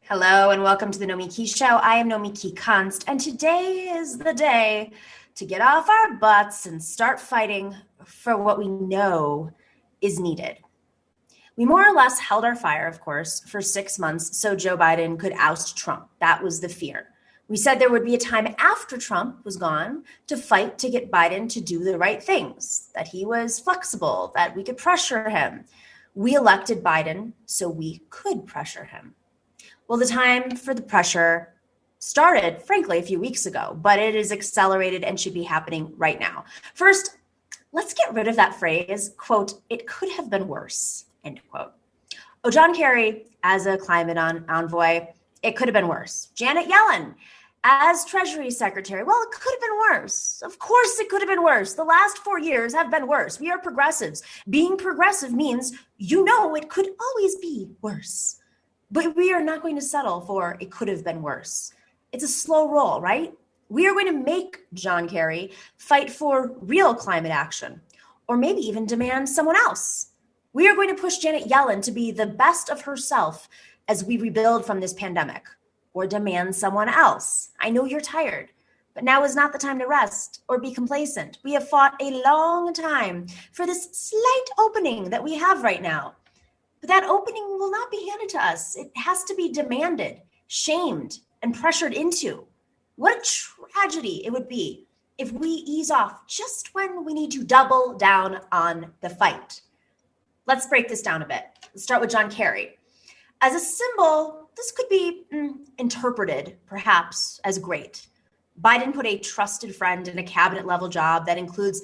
Hello and welcome to the Nomiki Show. I am Nomiki Konst, and today is the day to get off our butts and start fighting for what we know is needed. We more or less held our fire, of course, for 6 months so Joe Biden could oust Trump. That was the fear. We said there would be a time after Trump was gone to fight to get Biden to do the right things, that he was flexible, that we could pressure him. We elected Biden so we could pressure him. Well, the time for the pressure started, frankly, a few weeks ago, but it is accelerated and should be happening right now. First, let's get rid of that phrase, quote, "it could have been worse," end quote. Oh, John Kerry, as a climate envoy, it could have been worse. Janet Yellen, as Treasury Secretary, well, it could have been worse. Of course, it could have been worse. The last 4 years have been worse. We are progressives. Being progressive means it could always be worse. But we are not going to settle for it could have been worse. It's a slow roll, right? We are going to make John Kerry fight for real climate action, or maybe even demand someone else. We are going to push Janet Yellen to be the best of herself as we rebuild from this pandemic, or demand someone else. I know you're tired, but now is not the time to rest or be complacent. We have fought a long time for this slight opening that we have right now. But that opening will not be handed to us. It has to be demanded, shamed, and pressured into. What a tragedy it would be if we ease off just when we need to double down on the fight. Let's break this down a bit. Let's start with John Kerry. As a symbol, this could be interpreted, perhaps, as great. Biden put a trusted friend in a cabinet-level job that includes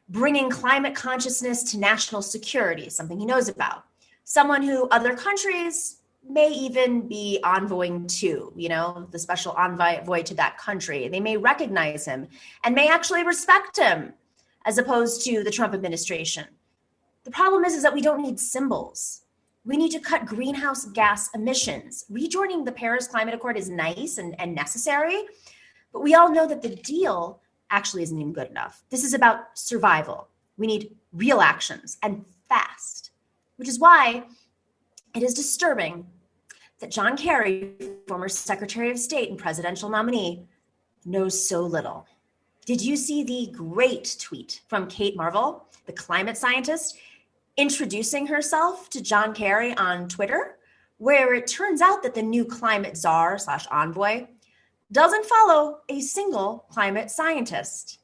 bringing climate consciousness to national security, something he knows about. Someone who other countries may even be envoying to, the special envoy to that country. They may recognize him and may actually respect him as opposed to the Trump administration. The problem is that we don't need symbols. We need to cut greenhouse gas emissions. Rejoining the Paris Climate Accord is nice and necessary, but we all know that the deal actually isn't even good enough. This is about survival. We need real actions and fast. Which is why it is disturbing that John Kerry, former Secretary of State and presidential nominee, knows so little. Did you see the great tweet from Kate Marvel, the climate scientist, introducing herself to John Kerry on Twitter, where it turns out that the new climate czar/envoy doesn't follow a single climate scientist?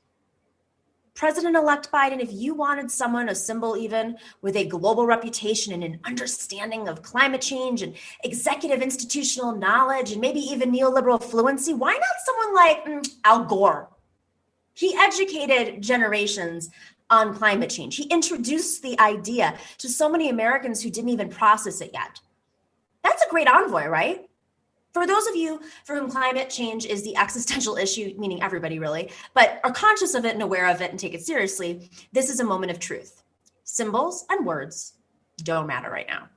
President-elect Biden, if you wanted someone, a symbol even, with a global reputation and an understanding of climate change and executive institutional knowledge and maybe even neoliberal fluency, why not someone like Al Gore? He educated generations on climate change. He introduced the idea to so many Americans who didn't even process it yet. That's a great envoy, right? For those of you for whom climate change is the existential issue, meaning everybody really, but are conscious of it and aware of it and take it seriously, this is a moment of truth. Symbols and words don't matter right now.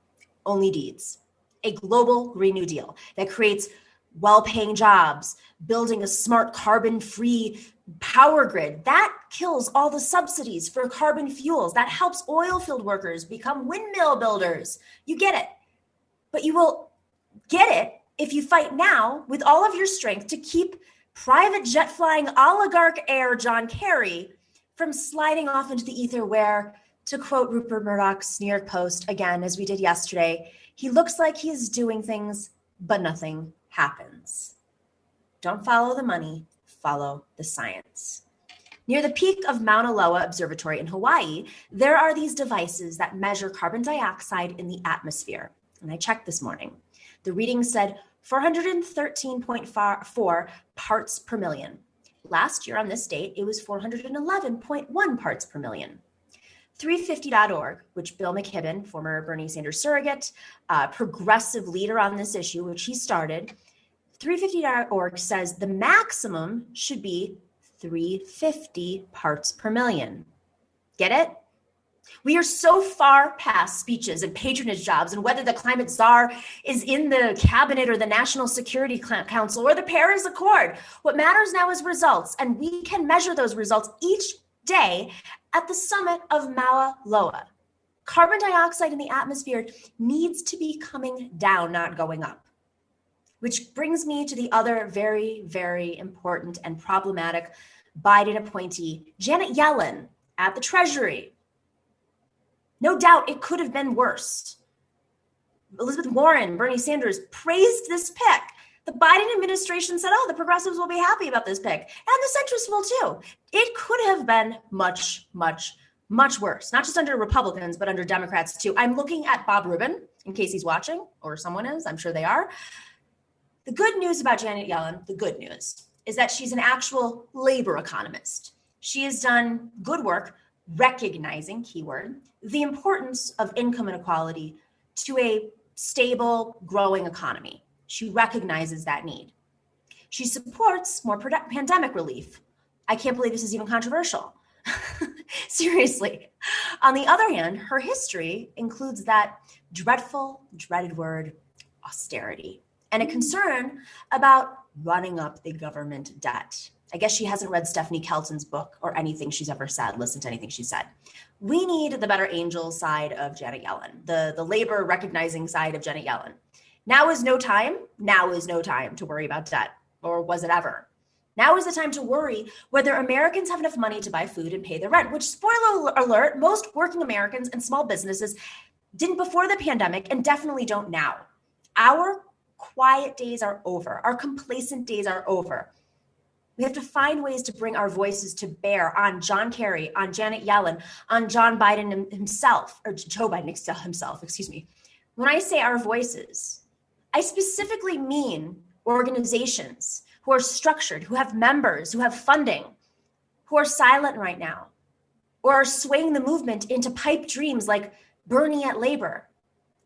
Only deeds. A global Green New Deal that creates well-paying jobs, building a smart carbon-free power grid. That kills all the subsidies for carbon fuels. That helps oil field workers become windmill builders. You get it. But you will get it if you fight now with all of your strength to keep private jet flying oligarch heir John Kerry from sliding off into the ether where, to quote Rupert Murdoch's New York Post, again, as we did yesterday, he looks like he is doing things, but nothing happens. Don't follow the money, follow the science. Near the peak of Mauna Loa Observatory in Hawaii, there are these devices that measure carbon dioxide in the atmosphere. And I checked this morning. The reading said 413.4 parts per million. Last year on this date, it was 411.1 parts per million. 350.org, which Bill McKibben, former Bernie Sanders surrogate, progressive leader on this issue, which he started, 350.org says the maximum should be 350 parts per million. Get it? We are so far past speeches and patronage jobs and whether the climate czar is in the cabinet or the National Security Council or the Paris Accord. What matters now is results, and we can measure those results each day at the summit of Mauna Loa. Carbon dioxide in the atmosphere needs to be coming down, not going up. Which brings me to the other very, very important and problematic Biden appointee, Janet Yellen at the Treasury. No doubt it could have been worse. Elizabeth Warren, Bernie Sanders praised this pick. The Biden administration said, oh, the progressives will be happy about this pick. And the centrists will too. It could have been much, much, much worse, not just under Republicans, but under Democrats too. I'm looking at Bob Rubin, in case he's watching, or someone is, I'm sure they are. The good news about Janet Yellen, the good news, is that she's an actual labor economist. She has done good work recognizing, keyword, the importance of income inequality to a stable, growing economy. She recognizes that need. She supports more pandemic relief. I can't believe this is even controversial. Seriously. On the other hand, her history includes that dreadful, dreaded word, austerity, and a concern about running up the government debt. I guess she hasn't read Stephanie Kelton's book or anything she's ever said, listened to anything she said. We need the better angel side of Janet Yellen, the labor recognizing side of Janet Yellen. Now is no time to worry about debt, or was it ever? Now is the time to worry whether Americans have enough money to buy food and pay their rent, which, spoiler alert, most working Americans and small businesses didn't before the pandemic and definitely don't now. Our quiet days are over. Our complacent days are over. We have to find ways to bring our voices to bear on John Kerry, on Janet Yellen, on John Biden himself, or Joe Biden himself, excuse me. When I say our voices, I specifically mean organizations who are structured, who have members, who have funding, who are silent right now, or are swaying the movement into pipe dreams like Bernie at labor.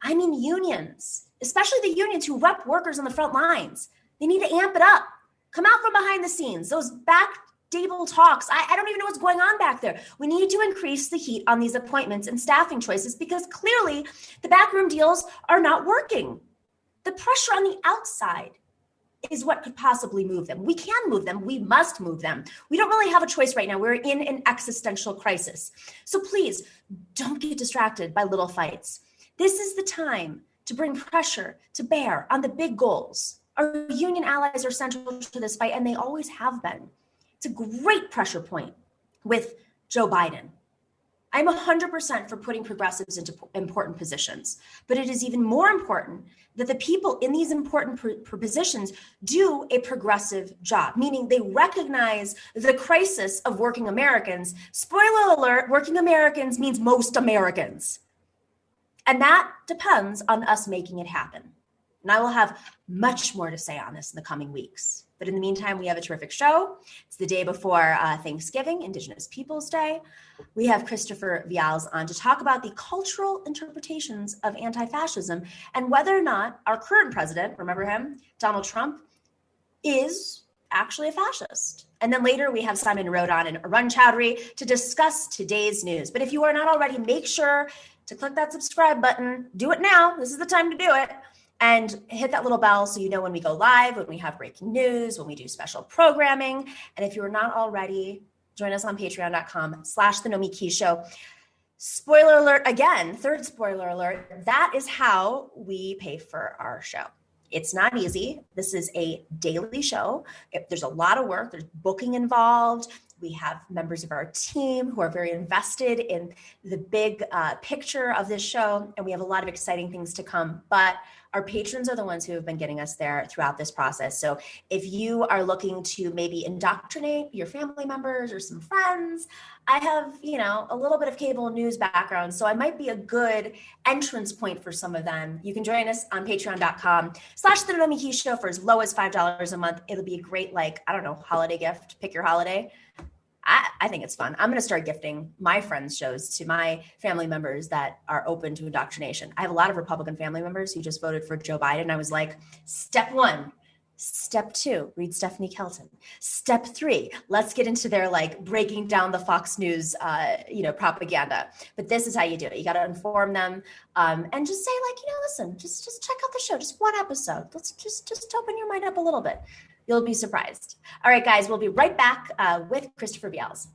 I mean unions, especially the unions who rep workers on the front lines. They need to amp it up. Come out from behind the scenes. Those back table talks. I don't even know what's going on back there. We need to increase the heat on these appointments and staffing choices because clearly the backroom deals are not working. The pressure on the outside is what could possibly move them. We can move them. We must move them. We don't really have a choice right now. We're in an existential crisis. So please don't get distracted by little fights. This is the time to bring pressure to bear on the big goals. Our union allies are central to this fight, and they always have been. It's a great pressure point with Joe Biden. I'm 100% for putting progressives into important positions, but it is even more important that the people in these important positions do a progressive job, meaning they recognize the crisis of working Americans. Spoiler alert, working Americans means most Americans. And that depends on us making it happen. And I will have much more to say on this in the coming weeks. But in the meantime, we have a terrific show. It's the day before Thanksgiving, Indigenous Peoples Day. We have Christopher Vials on to talk about the cultural interpretations of anti-fascism and whether or not our current president, remember him, Donald Trump, is actually a fascist. And then later we have Simon Rodon and Arun Chaudhary to discuss today's news. But if you are not already, make sure to click that subscribe button. Do it now. This is the time to do it. And hit that little bell so you know when we go live, when we have breaking news, when we do special programming. And if you're not already, join us on patreon.com/The Nomiki Show. Spoiler alert again, third spoiler alert, that is how we pay for our show. It's not easy. This is a daily show. There's a lot of work. There's booking involved. We have members of our team who are very invested in the big picture of this show, and we have a lot of exciting things to come. But our patrons are the ones who have been getting us there throughout this process. So if you are looking to maybe indoctrinate your family members or some friends, I have, a little bit of cable news background, so I might be a good entrance point for some of them. You can join us on patreon.com/The Nomiki Show for as low as $5 a month. It'll be a great, holiday gift. Pick your holiday. I think it's fun. I'm going to start gifting my friends' shows to my family members that are open to indoctrination. I have a lot of Republican family members who just voted for Joe Biden. I was like, step 1, step 2, read Stephanie Kelton. Step 3, let's get into their breaking down the Fox News, propaganda. But this is how you do it. You got to inform them and just say listen, just check out the show, just one episode. Let's just open your mind up a little bit. You'll be surprised. All right, guys, we'll be right back with Christopher Vials.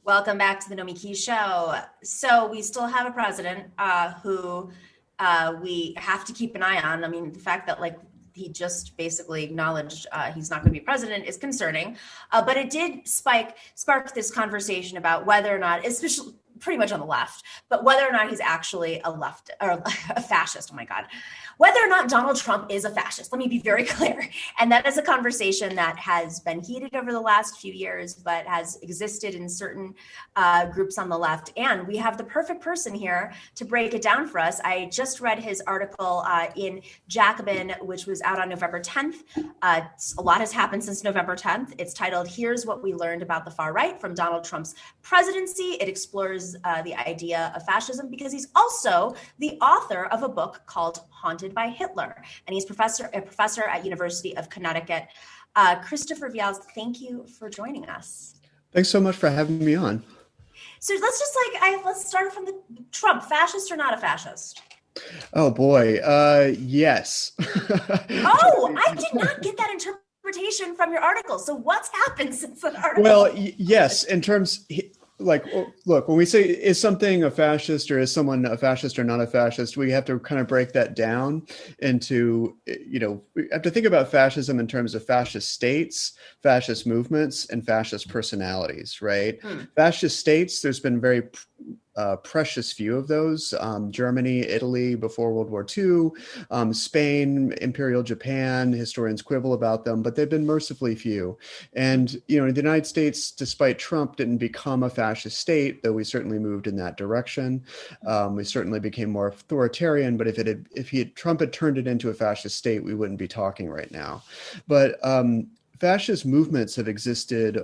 Welcome back to the Nomiki Show. So we still have a president who we have to keep an eye on. I mean, the fact that he just basically acknowledged he's not going to be president is concerning. But it did spark this conversation about whether or not, especially pretty much on the left, but whether or not he's actually a left or a fascist. Oh my God. Whether or not Donald Trump is a fascist, let me be very clear. And that is a conversation that has been heated over the last few years, but has existed in certain groups on the left. And we have the perfect person here to break it down for us. I just read his article in Jacobin, which was out on November 10th. A lot has happened since November 10th. It's titled, "Here's What We Learned About the Far Right from Donald Trump's Presidency." It explores the idea of fascism because he's also the author of a book called Haunted by Hitler, and he's a professor at University of Connecticut. Christopher Vials, thank you for joining us. Thanks so much for having me on. So let's start from the Trump, fascist or not a fascist? Oh boy, yes. Oh, I did not get that interpretation from your article. So what's happened since that article? Well, yes, in terms. Look, when we say is something a fascist or is someone a fascist or not a fascist, we have to kind of break that down into, we have to think about fascism in terms of fascist states, fascist movements, and fascist personalities, right? Fascist states, there's been very precious few of those. Germany, Italy before World War II, Spain, Imperial Japan, historians quibble about them, but they've been mercifully few. And, the United States, despite Trump, didn't become a fascist state, though we certainly moved in that direction. We certainly became more authoritarian, but if Trump had turned it into a fascist state, we wouldn't be talking right now. But fascist movements have existed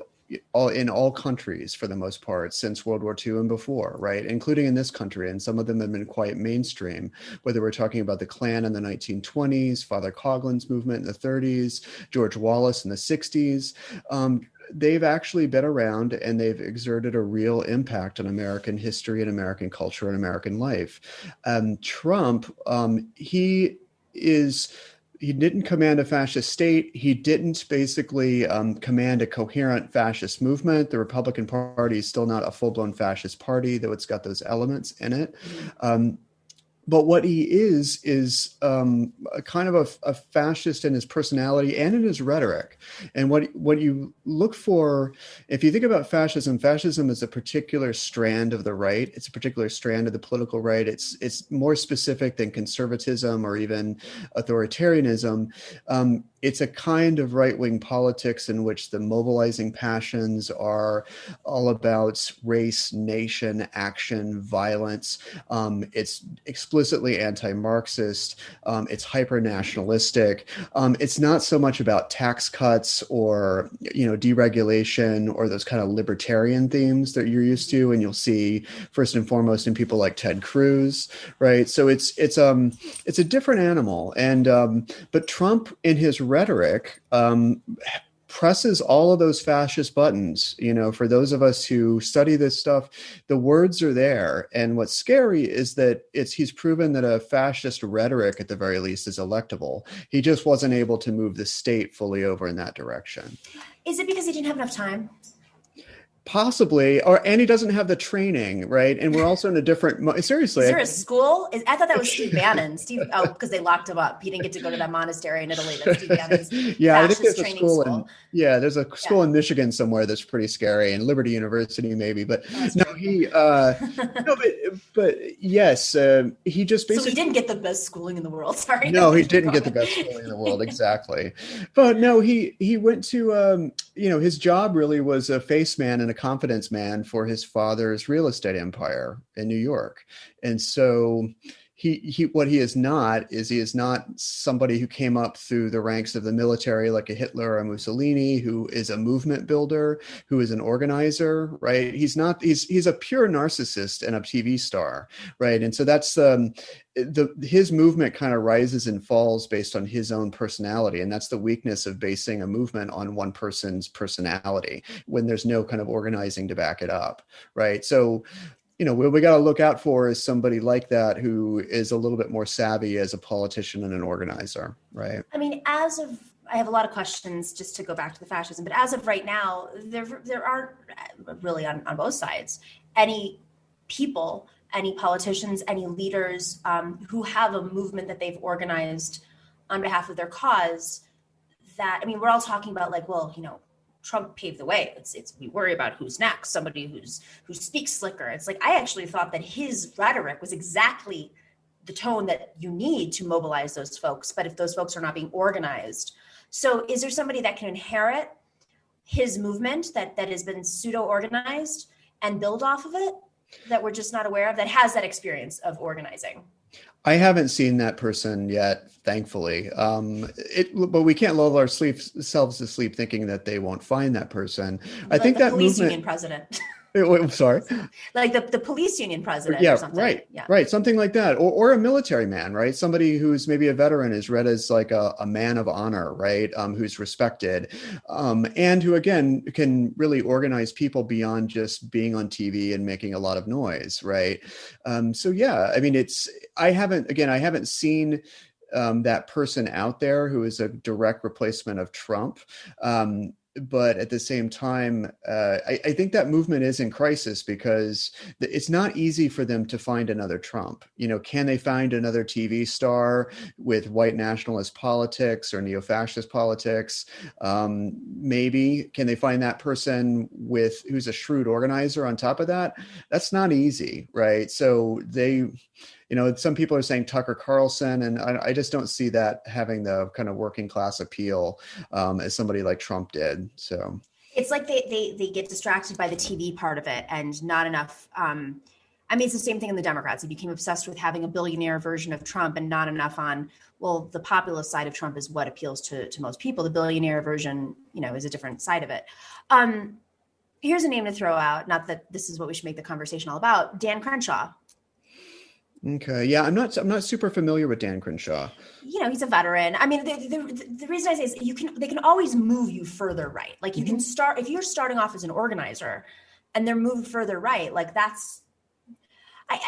in all countries for the most part since World War II and before, right? Including in this country. And some of them have been quite mainstream, whether we're talking about the Klan in the 1920s, Father Coughlin's movement in the 30s, George Wallace in the 60s. They've actually been around and they've exerted a real impact on American history and American culture and American life. Trump, he didn't command a fascist state. He didn't basically command a coherent fascist movement. The Republican Party is still not a full-blown fascist party, though it's got those elements in it. But what he is a kind of a fascist in his personality and in his rhetoric. And what you look for, if you think about fascism is a particular strand of the right. It's a particular strand of the political right. It's more specific than conservatism or even authoritarianism. It's a kind of right-wing politics in which the mobilizing passions are all about race, nation, action, violence. It's explicitly anti-Marxist. It's hyper-nationalistic. It's not so much about tax cuts or deregulation or those kind of libertarian themes that you're used to, and you'll see first and foremost in people like Ted Cruz, right? So it's a different animal, and but Trump in his rhetoric presses all of those fascist buttons. For those of us who study this stuff, the words are there. And what's scary is that he's proven that a fascist rhetoric, at the very least, is electable. He just wasn't able to move the state fully over in that direction. Is it because he didn't have enough time? Possibly, and he doesn't have the training, right? And we're also in a different. Seriously, is there a school? I thought that was Steve Bannon. Because they locked him up. He didn't get to go to that monastery in Italy. That's Steve Bannon's I think there's a school. There's a school in Michigan somewhere that's pretty scary, and Liberty University maybe. But but yes, he just basically. So he didn't get the best schooling in the world. Sorry. No, he didn't get the best schooling in the world. Exactly. But no, he went to his job really was a face man and a confidence man for his father's real estate empire in New York. And so he is not somebody who came up through the ranks of the military like a Hitler or a Mussolini, who is a movement builder, who is an organizer, right? He's a pure narcissist and a TV star, right? And so that's his movement kind of rises and falls based on his own personality. And that's the weakness of basing a movement on one person's personality when there's no kind of organizing to back it up, right? So what we got to look out for is somebody like that who is a little bit more savvy as a politician and an organizer, right? I mean, as of I have a lot of questions just to go back to the fascism, but as of right now, there aren't really on both sides any people, any politicians, any leaders who have a movement that they've organized on behalf of their cause. That, I mean, we're all talking about like, well, Trump paved the way. It's we worry about who's next, somebody who speaks slicker. It's like, I actually thought that his rhetoric was exactly the tone that you need to mobilize those folks. But if those folks are not being organized, so is there somebody that can inherit his movement that has been pseudo-organized and build off of it that we're just not aware of, that has that experience of organizing? I haven't seen that person yet, thankfully. But we can't lull ourselves to sleep thinking that they won't find that person. I think the that police movement. Union president. I'm sorry. Like the police union president Yeah, or something. Right. Something like that. Or a military man, right? Somebody who's maybe a veteran is read as like a man of honor, right? Who's respected. And who, again, can really organize people beyond just being on TV and making a lot of noise, right? So, yeah, I mean, I haven't seen that person out there who is a direct replacement of Trump. But at the same time, I think that movement is in crisis because it's not easy for them to find another Trump. Can they find another TV star with white nationalist politics or neo-fascist politics? Maybe. Can they find that person who's a shrewd organizer on top of that? That's not easy, right? So some people are saying Tucker Carlson, and I just don't see that having the kind of working class appeal as somebody like Trump did. So it's like they get distracted by the TV part of it and not enough. I mean, it's the same thing in the Democrats. They became obsessed with having a billionaire version of Trump and not enough on, well, the populist side of Trump is what appeals to most people. The billionaire version, is a different side of it. Here's a name to throw out. Not that this is what we should make the conversation all about. Dan Crenshaw. Okay. Yeah, I'm not super familiar with Dan Crenshaw. He's a veteran. I mean, the reason I say is they can always move you further right. Like you can start, if you're starting off as an organizer and they're moved further right, like that's, I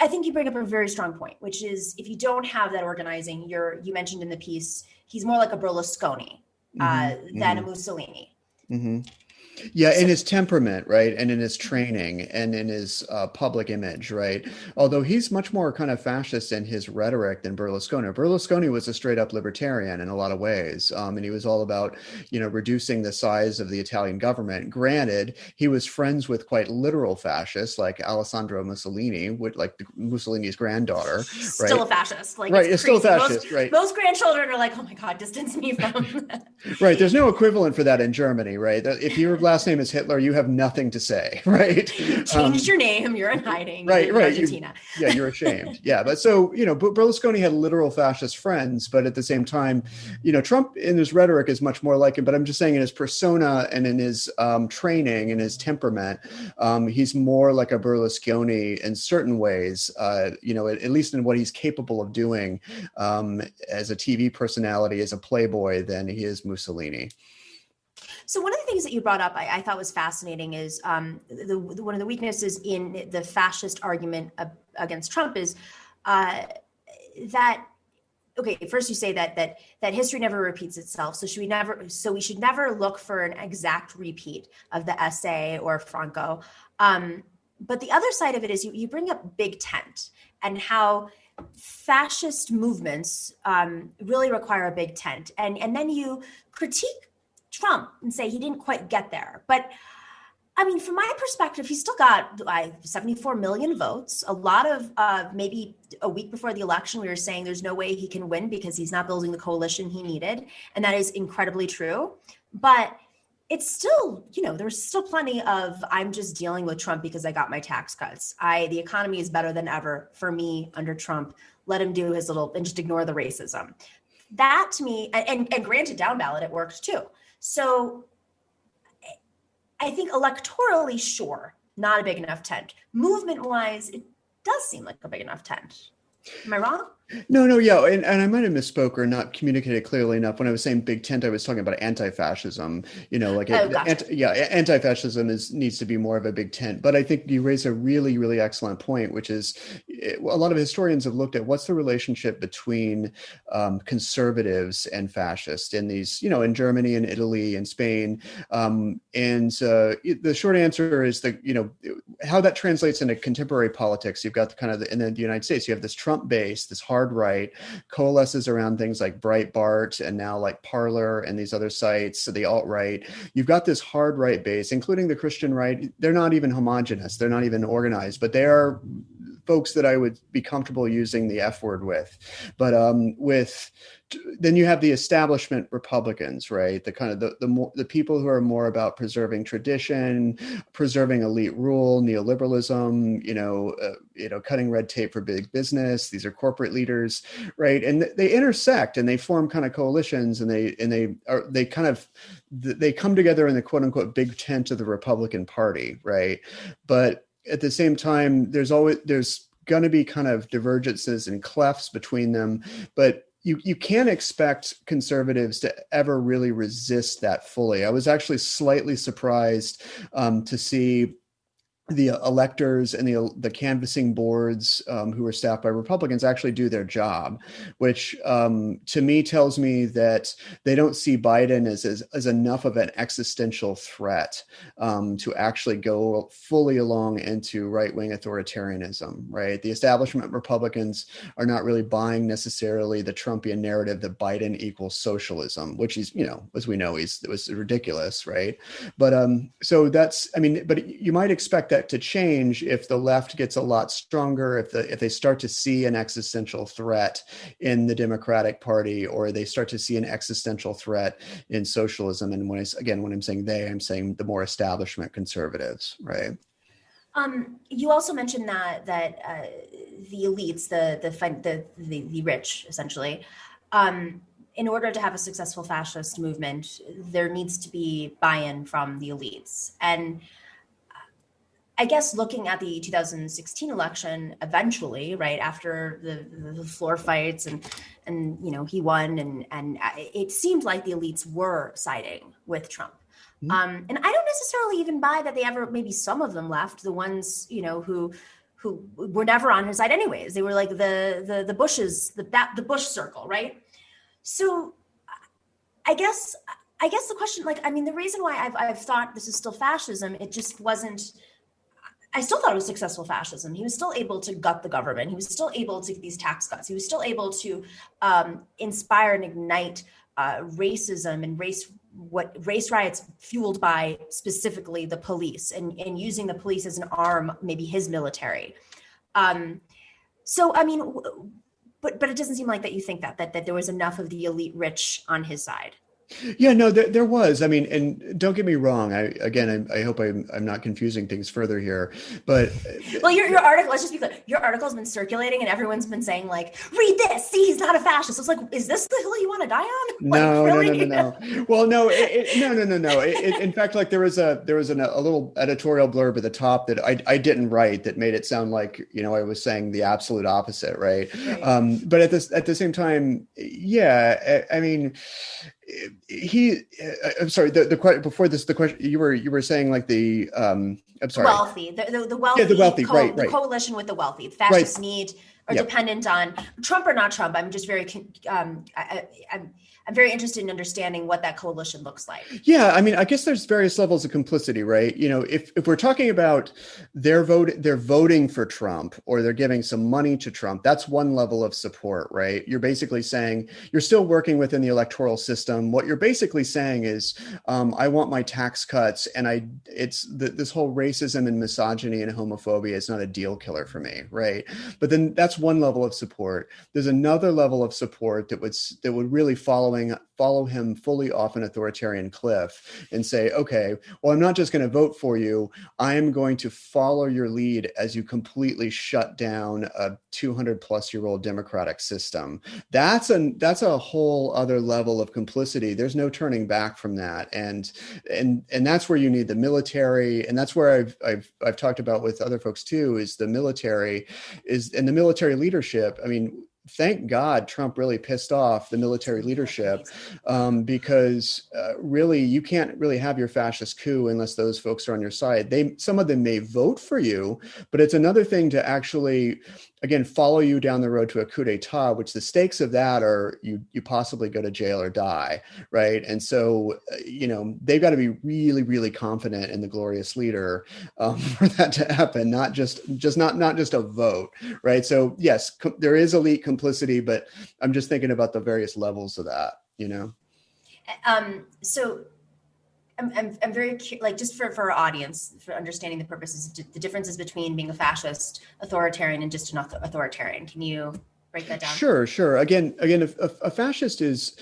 think you bring up a very strong point, which is if you don't have that organizing, you mentioned in the piece, he's more like a Berlusconi than a Mussolini. Mm-hmm. Yeah, in his temperament, right, and in his training and in his public image, right? Although he's much more kind of fascist in his rhetoric than Berlusconi. Berlusconi was a straight up libertarian in a lot of ways, and he was all about, reducing the size of the Italian government. Granted, he was friends with quite literal fascists like Alessandro Mussolini, like Mussolini's granddaughter. Still a fascist, like right? It's still a fascist, right? Most grandchildren are like, oh my God, distance me from. Right. There's no equivalent for that in Germany, right? If your last name is Hitler, you have nothing to say, right? You changed your name. You're in hiding. Right. Argentina. You're ashamed. Yeah. But so, Berlusconi had literal fascist friends, but at the same time, Trump in his rhetoric is much more like him. But I'm just saying in his persona and in his training and his temperament, he's more like a Berlusconi in certain ways, at least in what he's capable of doing as a TV personality, as a playboy, than he is Mussolini. So one of the things that you brought up I thought was fascinating is one of the weaknesses in the fascist argument against Trump is that, okay, first you say that history never repeats itself. So we should never look for an exact repeat of the essay or Franco. But the other side of it is you bring up Big Tent and how fascist movements really require a big tent. And then you critique Trump and say he didn't quite get there. But I mean, from my perspective, he still got 74 million votes. A lot of maybe a week before the election, we were saying there's no way he can win because he's not building the coalition he needed. And that is incredibly true. But it's still, there's still plenty of, I'm just dealing with Trump because I got my tax cuts. The economy is better than ever for me under Trump. Let him do his little, and just ignore the racism. That to me, and granted down ballot, it worked too. So I think electorally, sure, not a big enough tent. Movement wise, it does seem like a big enough tent. Am I wrong? No, yeah, and I might have misspoke or not communicated clearly enough. When I was saying big tent, I was talking about anti-fascism. Like Oh, gotcha. anti-fascism needs to be more of a big tent. But I think you raise a really, really excellent point, which is a lot of historians have looked at what's the relationship between conservatives and fascists in these, in Germany and Italy and Spain. And the short answer is that, how that translates into contemporary politics. You've got in the United States, you have this Trump base, this hard right, coalesces around things like Breitbart and now like Parler and these other sites, so the alt-right. You've got this hard right base, including the Christian right. They're not even homogenous. They're not even organized, but they are folks that I would be comfortable using the F word with. But then you have the establishment Republicans, right? The kind of the people who are more about preserving tradition, preserving elite rule, neoliberalism, cutting red tape for big business. These are corporate leaders, right? And they intersect and they form kind of coalitions, and they come together in the quote unquote big tent of the Republican Party, right? But at the same time, there's going to be kind of divergences and clefts between them, but you can't expect conservatives to ever really resist that fully. I was actually slightly surprised to see the electors and the canvassing boards who are staffed by Republicans actually do their job, which to me tells me that they don't see Biden as enough of an existential threat to actually go fully along into right-wing authoritarianism, right? The establishment Republicans are not really buying necessarily the Trumpian narrative that Biden equals socialism, which is, as we know, it was ridiculous, right? But so but you might expect that to change if the left gets a lot stronger, if they start to see an existential threat in the Democratic Party, or they start to see an existential threat in socialism. And when I'm saying they, I'm saying the more establishment conservatives, right? You also mentioned that the elites, the rich, essentially, in order to have a successful fascist movement, there needs to be buy-in from the elites. And I guess looking at the 2016 election, eventually, right after the floor fights and he won, and it seemed like the elites were siding with Trump. And I don't necessarily even buy that they ever, maybe some of them left, the ones who were never on his side anyways. They were like the Bushes, the Bush circle, right? So I guess the question, the reason why I've thought this is still fascism, it just wasn't. I still thought it was successful fascism. He was still able to gut the government. He was still able to get these tax cuts. He was still able to inspire and ignite racism and race riots fueled by specifically the police and using the police as an arm, maybe his military. But it doesn't seem like that you think that there was enough of the elite rich on his side. Yeah, no, there was. And don't get me wrong. I hope I'm not confusing things further here. But well, your article. Let's just be clear. Your article's been circulating, and everyone's been saying read this. See, he's not a fascist. It's like, is this the hill you want to die on? No, really? No. Well, no, no. In fact, there was a little editorial blurb at the top that I didn't write that made it sound like I was saying the absolute opposite, right? But at the same time, yeah. I'm sorry. Before this, the question you were saying I'm sorry. Wealthy, the wealthy. Yeah, the wealthy, right. The coalition with the wealthy. Fascists need are dependent on Trump or not Trump. I'm just very. I'm very interested in understanding what that coalition looks like. Yeah, I guess there's various levels of complicity, right? If we're talking about they're voting for Trump or they're giving some money to Trump, that's one level of support, right? You're basically saying you're still working within the electoral system. What you're basically saying is, I want my tax cuts, and this whole racism and misogyny and homophobia is not a deal killer for me, right? But then that's one level of support. There's another level of support that would really follow him fully off an authoritarian cliff and say, okay, well, I'm not just going to vote for you. I am going to follow your lead as you completely shut down a 200-plus-year-old democratic system. That's a whole other level of complicity. There's no turning back from that. And that's where you need the military. And that's where I've talked about with other folks too, is the military and the military leadership. thank God Trump really pissed off the military leadership, because really you can't really have your fascist coup unless those folks are on your side. Some of them may vote for you, but it's another thing to actually, again, follow you down the road to a coup d'etat, which the stakes of that are you possibly go to jail or die, right? And so, they've got to be really, really confident in the glorious leader for that to happen, not just a vote, right? So yes, there is elite complicity, but I'm just thinking about the various levels of that, So I'm very like, just for our audience, for understanding the purposes, the differences between being a fascist, authoritarian, and just an authoritarian. Can you break that down? Sure. Again, a fascist is,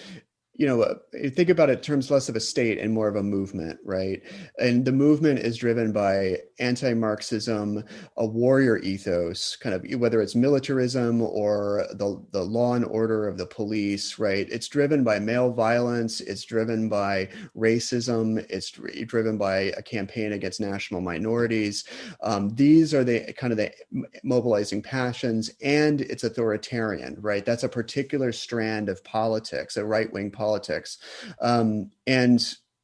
think about it in terms less of a state and more of a movement, right? And the movement is driven by anti-Marxism, a warrior ethos, kind of, whether it's militarism or the law and order of the police, right? It's driven by male violence. It's driven by racism. It's driven by a campaign against national minorities. These are the kind of the mobilizing passions, and it's authoritarian, right? That's a particular strand of politics, a right-wing politics.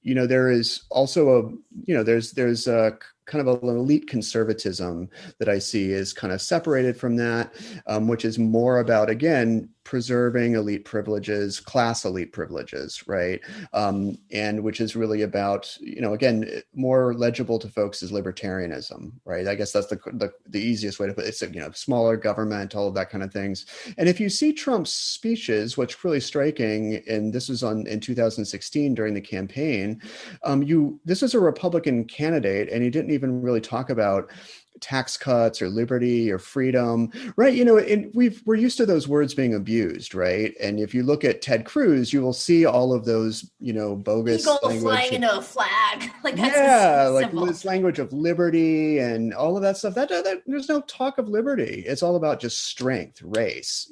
There is also there's a kind of an elite conservatism that I see is kind of separated from that, which is more about, again, preserving elite privileges, class elite privileges, right? And which is really about, again, more legible to folks is libertarianism, right? I guess that's the easiest way to put it. It's smaller government, all of that kind of things. And if you see Trump's speeches, what's really striking, and this was in 2016 during the campaign, this is a Republican candidate, and he didn't even really talk about tax cuts or liberty or freedom, right? And we're used to those words being abused, right? And if you look at Ted Cruz, you will see all of those, bogus eagle language. Flying into a flag, like that's like this language of liberty and all of that stuff. That there's no talk of liberty. It's all about just strength, race,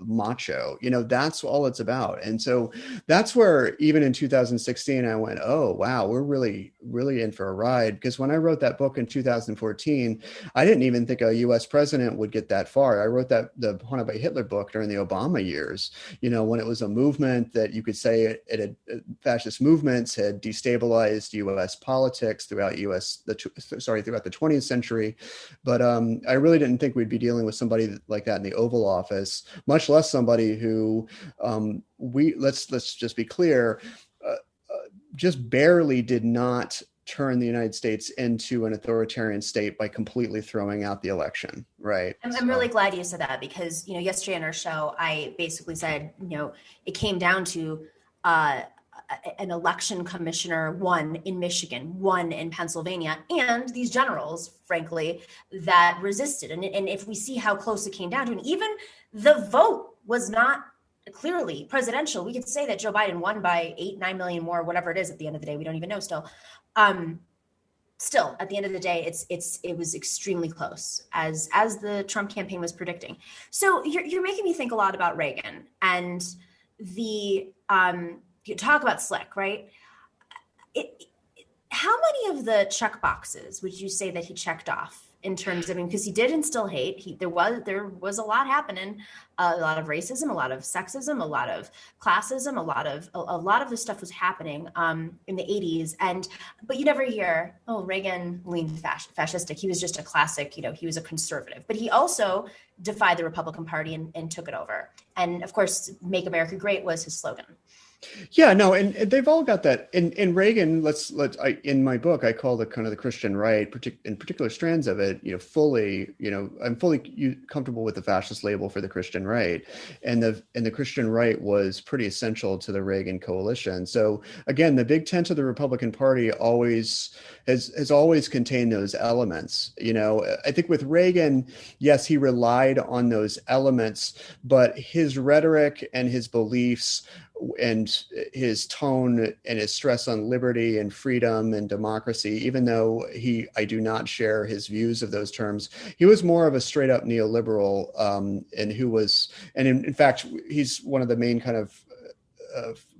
macho. That's all it's about. And so that's where even in 2016, I went, oh wow, we're really, really in for a ride. Because when I wrote that book in 2014, I didn't even think a U.S. president would get that far. I wrote the Haunted by Hitler book during the Obama years, when it was a movement that you could say fascist movements had destabilized U.S. politics throughout the 20th century. But I really didn't think we'd be dealing with somebody like that in the Oval Office, much less somebody who let's just be clear, just barely did not turn the United States into an authoritarian state by completely throwing out the election, right? I'm really glad you said that, because, yesterday on our show, I basically said, it came down to an election commissioner, one in Michigan, one in Pennsylvania, and these generals, frankly, that resisted. And if we see how close it came down to, and even the vote was not clearly presidential, we could say that Joe Biden won by 8-9 million more, whatever it is at the end of the day. We don't even know still. Still, at the end of the day, it was extremely close, as the Trump campaign was predicting. So you're making me think a lot about Reagan and the you talk about slick, right? How many of the check boxes would you say that he checked off in terms of, because he did instill hate. There was a lot happening, a lot of racism, a lot of sexism, a lot of classism, a lot of this stuff was happening in the 80s. But you never hear, oh, Reagan leaned fascistic. He was just a classic, he was a conservative. But he also defied the Republican Party and took it over. And of course, Make America Great was his slogan. Yeah, no, and they've all got that. In Reagan, in my book, I call the kind of the Christian right, in particular strands of it, fully, I'm fully comfortable with the fascist label for the Christian right, and the Christian right was pretty essential to the Reagan coalition. So again, the big tent of the Republican Party has always contained those elements. I think with Reagan, yes, he relied on those elements, but his rhetoric and his beliefs and his tone and his stress on liberty and freedom and democracy, even though I do not share his views of those terms, he was more of a straight up neoliberal, and in fact, he's one of the main kind of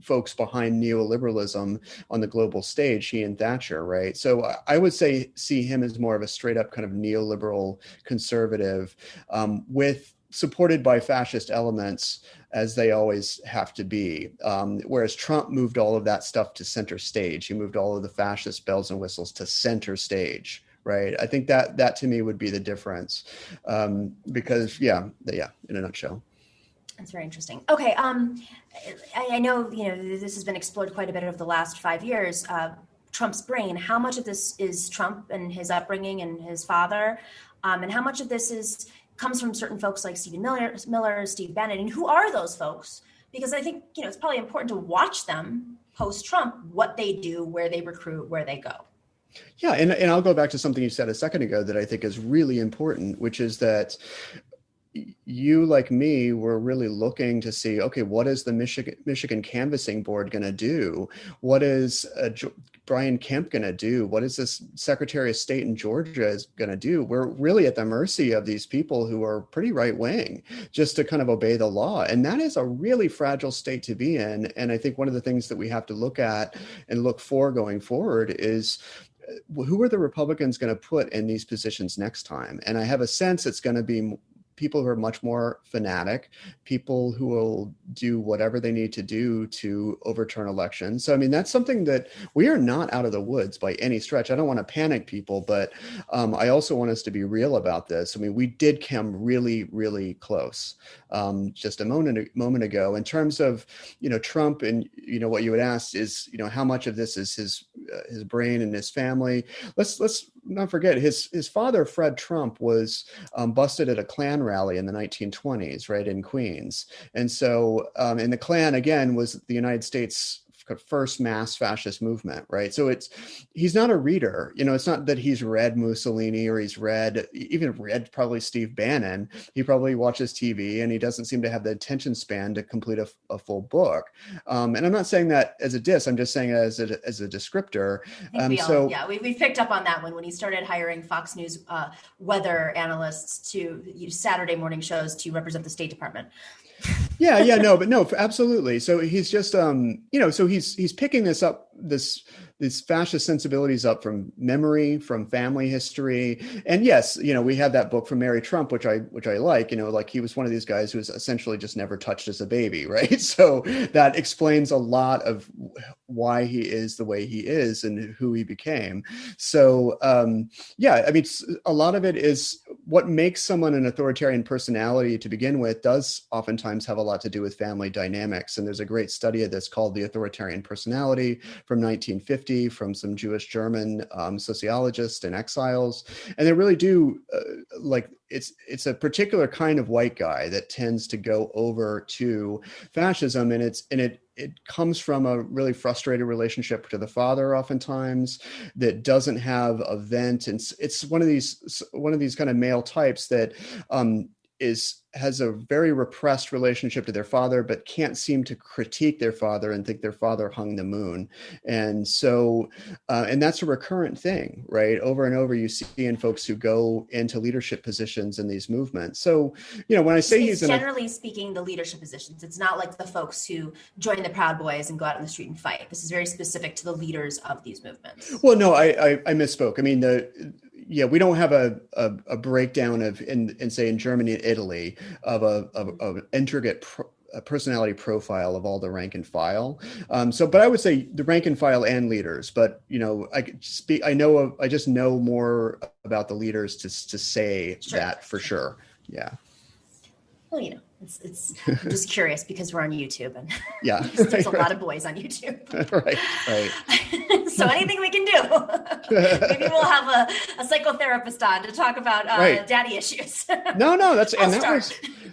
folks behind neoliberalism on the global stage, he and Thatcher, right? So I would see him as more of a straight up kind of neoliberal conservative, with supported by fascist elements, as they always have to be. Whereas Trump moved all of that stuff to center stage. He moved all of the fascist bells and whistles to center stage, right? I think that to me would be the difference, because in a nutshell. That's very interesting. Okay, I know this has been explored quite a bit over the last 5 years. Trump's brain. How much of this is Trump and his upbringing and his father, and how much of this comes from certain folks like Stephen Miller, Steve Bannon, and who are those folks? Because I think it's probably important to watch them post-Trump, what they do, where they recruit, where they go. Yeah, and I'll go back to something you said a second ago that I think is really important, which is that you, like me, were really looking to see, okay, what is the Michigan Canvassing Board going to do? What is Brian Kemp going to do? What is this Secretary of State in Georgia is going to do? We're really at the mercy of these people who are pretty right wing, just to kind of obey the law. And that is a really fragile state to be in. And I think one of the things that we have to look at and look for going forward is, who are the Republicans going to put in these positions next time? And I have a sense it's going to be people who are much more fanatic, people who will do whatever they need to do to overturn elections. So, I mean, that's something that we are not out of the woods by any stretch. I don't want to panic people, but I also want us to be real about this. I mean, we did come really, really close just a moment ago. In terms of, Trump and, what you would ask is, how much of this is his brain and his family. Let's not forget his father, Fred Trump, was busted at a Klan rally in the 1920s, right, in Queens. And so, and the Klan, again, was the United States first mass fascist movement, right? So he's not a reader. It's not that he's read Mussolini or he's even read probably Steve Bannon. He probably watches TV, and he doesn't seem to have the attention span to complete a full book. And I'm not saying that as a diss. I'm just saying as a descriptor. We've picked up on that when he started hiring Fox News weather analysts to Saturday morning shows to represent the State Department. Absolutely. So he's just, so he's picking these fascist sensibilities up from memory, from family history. And yes, we have that book from Mary Trump, which I like, like he was one of these guys who was essentially just never touched as a baby, right? So that explains a lot of why he is the way he is and who he became. So, I mean, a lot of it is what makes someone an authoritarian personality to begin with does oftentimes have a lot to do with family dynamics. And there's a great study of this called The Authoritarian Personality from 1950 from some Jewish German sociologists and exiles. And they really do it's a particular kind of white guy that tends to go over to fascism, and it comes from a really frustrated relationship to the father, oftentimes, that doesn't have a vent, and it's one of these kind of male types that has a very repressed relationship to their father, but can't seem to critique their father and think their father hung the moon. And so, and that's a recurrent thing, right? Over and over, you see in folks who go into leadership positions in these movements. So, when I say it's generally speaking, the leadership positions, it's not like the folks who join the Proud Boys and go out in the street and fight. This is very specific to the leaders of these movements. Well, no, I misspoke. I mean, we don't have a breakdown of say in Germany and Italy of an intricate personality profile of all the rank and file. But I would say the rank and file and leaders. But I just know more about the leaders to say that for sure. Yeah. Well, it's I'm just curious because we're on YouTube and there's a lot of boys on YouTube. Right. So anything we can do. Maybe we'll have a psychotherapist on to talk about daddy issues.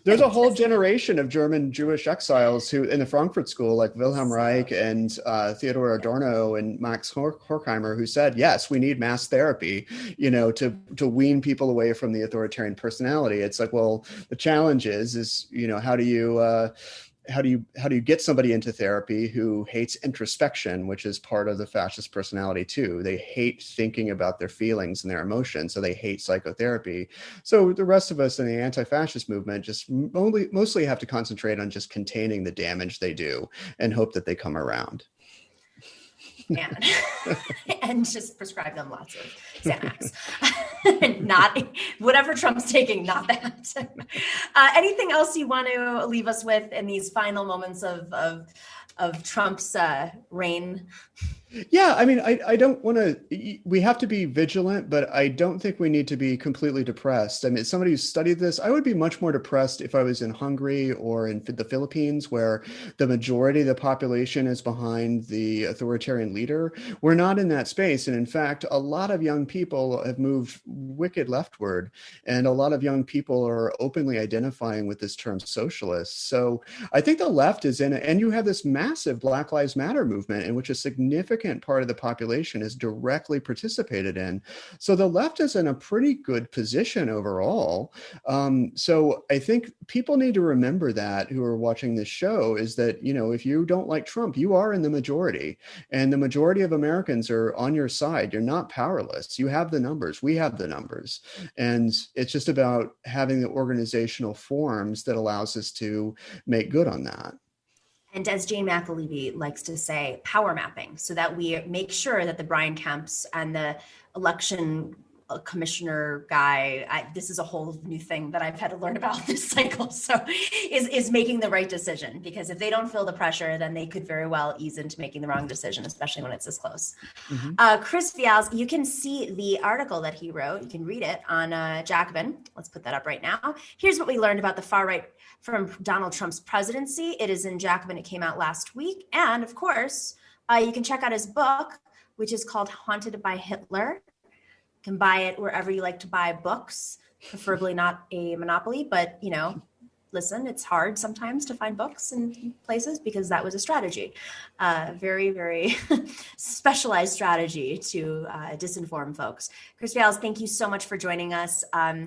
There's a whole generation of German Jewish exiles who in the Frankfurt School, like Wilhelm Reich and Theodor Adorno and Max Horkheimer, who said, yes, we need mass therapy, to wean people away from the authoritarian personality. It's like, well, the challenge is how do you get somebody into therapy who hates introspection, which is part of the fascist personality too? They hate thinking about their feelings and their emotions, so they hate psychotherapy. So the rest of us in the anti-fascist movement just mostly have to concentrate on just containing the damage they do and hope that they come around. And just prescribe them lots of Xanax. Not whatever Trump's taking, not that. Anything else you want to leave us with in these final moments of Trump's reign? Yeah, I mean, I don't want to, we have to be vigilant, but I don't think we need to be completely depressed. I mean, as somebody who's studied this, I would be much more depressed if I was in Hungary or in the Philippines, where the majority of the population is behind the authoritarian leader. We're not in that space. And in fact, a lot of young people have moved wicked leftward, and a lot of young people are openly identifying with this term socialist. So I think the left is in it, and you have this massive Black Lives Matter movement in which a significant part of the population is directly participated in. So the left is in a pretty good position overall. So I think people need to remember that, who are watching this show, is that, if you don't like Trump, you are in the majority, and the majority of Americans are on your side. You're not powerless. You have the numbers. We have the numbers. And it's just about having the organizational forms that allows us to make good on that. And as Jane McAlevey likes to say, power mapping, so that we make sure that the Brian Kemps and the election commissioner guy, this is a whole new thing that I've had to learn about this cycle, so is making the right decision, because if they don't feel the pressure, then they could very well ease into making the wrong decision, especially when it's this close. Mm-hmm. Chris Vials, you can see the article that he wrote. You can read it on Jacobin. Let's put that up right now. Here's what we learned about the far right from Donald Trump's presidency. It is in Jacobin. It came out last week. And of course, you can check out his book, which is called Haunted by Hitler. You can buy it wherever you like to buy books, preferably not a monopoly, but listen, it's hard sometimes to find books in places, because that was a strategy, very, very specialized strategy to disinform folks. Chris Vials, thank you so much for joining us.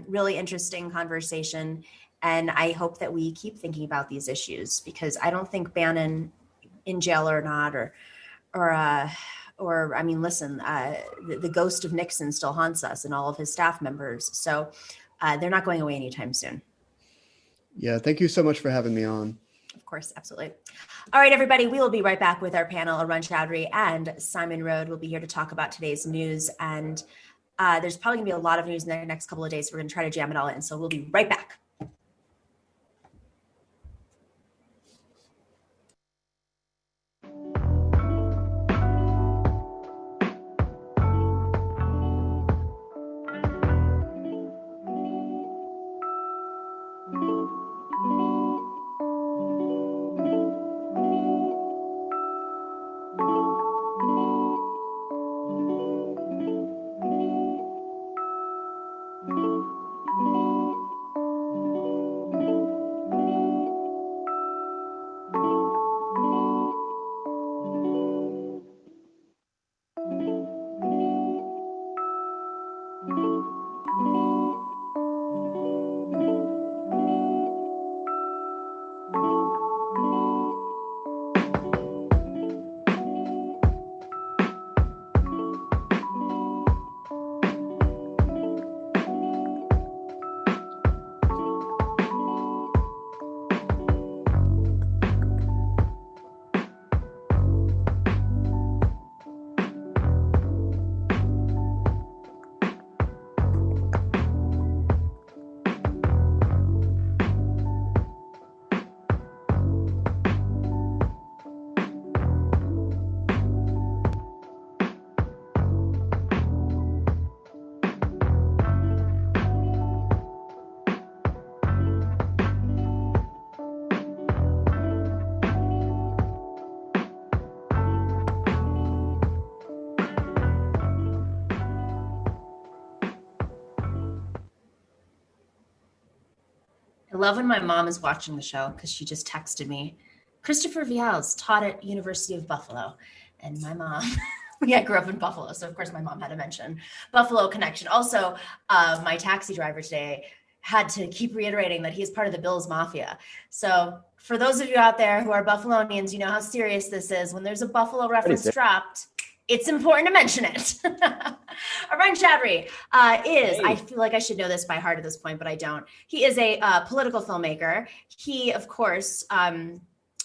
Really interesting conversation. And I hope that we keep thinking about these issues, because I don't think Bannon, in jail or not, or I mean, listen, the ghost of Nixon still haunts us and all of his staff members. So they're not going away anytime soon. Yeah, thank you so much for having me on. Of course, absolutely. All right, everybody, we will be right back with our panel. Arun Chaudhary and Simon Road will be here to talk about today's news. And there's probably gonna be a lot of news in the next couple of days. We're gonna try to jam it all in. So we'll be right back. I love when my mom is watching the show, because she just texted me, Christopher Vials taught at University of Buffalo. And my mom, I grew up in Buffalo, so of course my mom had to mention Buffalo connection. Also, my taxi driver today had to keep reiterating that he is part of the Bills Mafia. So for those of you out there who are Buffalonians, you know how serious this is. When there's a Buffalo reference dropped, it's important to mention it. Arun Chaudhary I feel like I should know this by heart at this point, but I don't. He is a political filmmaker. He, of course,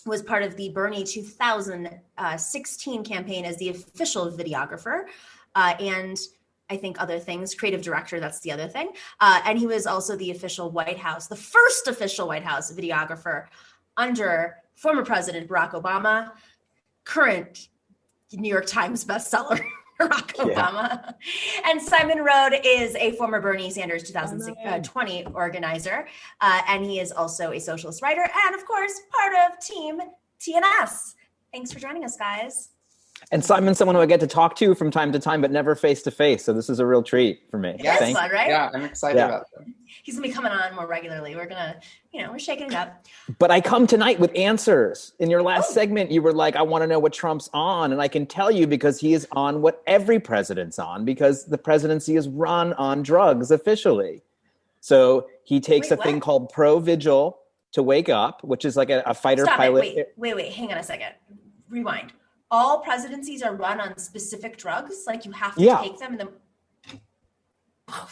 was part of the Bernie 2016 campaign as the official videographer. And I think, other things. Creative director, that's the other thing. And he was also the official White House, the first official White House videographer under former President Barack Obama, current New York Times bestseller, Barack Obama. And Simon Rode is a former Bernie Sanders 2020 organizer. And he is also a socialist writer and, of course, part of Team TNS. Thanks for joining us, guys. And Simon's someone who I get to talk to from time to time, but never face to face. So this is a real treat for me. Yeah, it's fun, right? Yeah, I'm excited about that. He's gonna be coming on more regularly. We're gonna, we're shaking it up. But I come tonight with answers. In your last segment, you were like, I want to know what Trump's on. And I can tell you because he is on what every president's on, because the presidency is run on drugs officially. So he takes a thing called Provigil to wake up, which is like a fighter pilot. Wait, hang on a second. Rewind. All presidencies are run on specific drugs? Like you have to take them and then...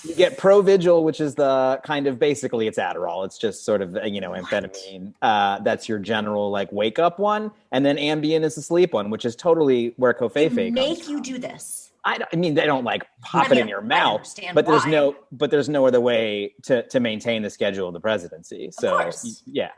You get Provigil, which is the kind of, basically it's Adderall. It's just sort of, amphetamine. That's your general like wake up one. And then Ambien is the sleep one, which is totally where Covfefe comes make from. You do this. I mean, they don't like pop it in your mouth, but there's no other way to maintain the schedule of the presidency. So of course. Yeah.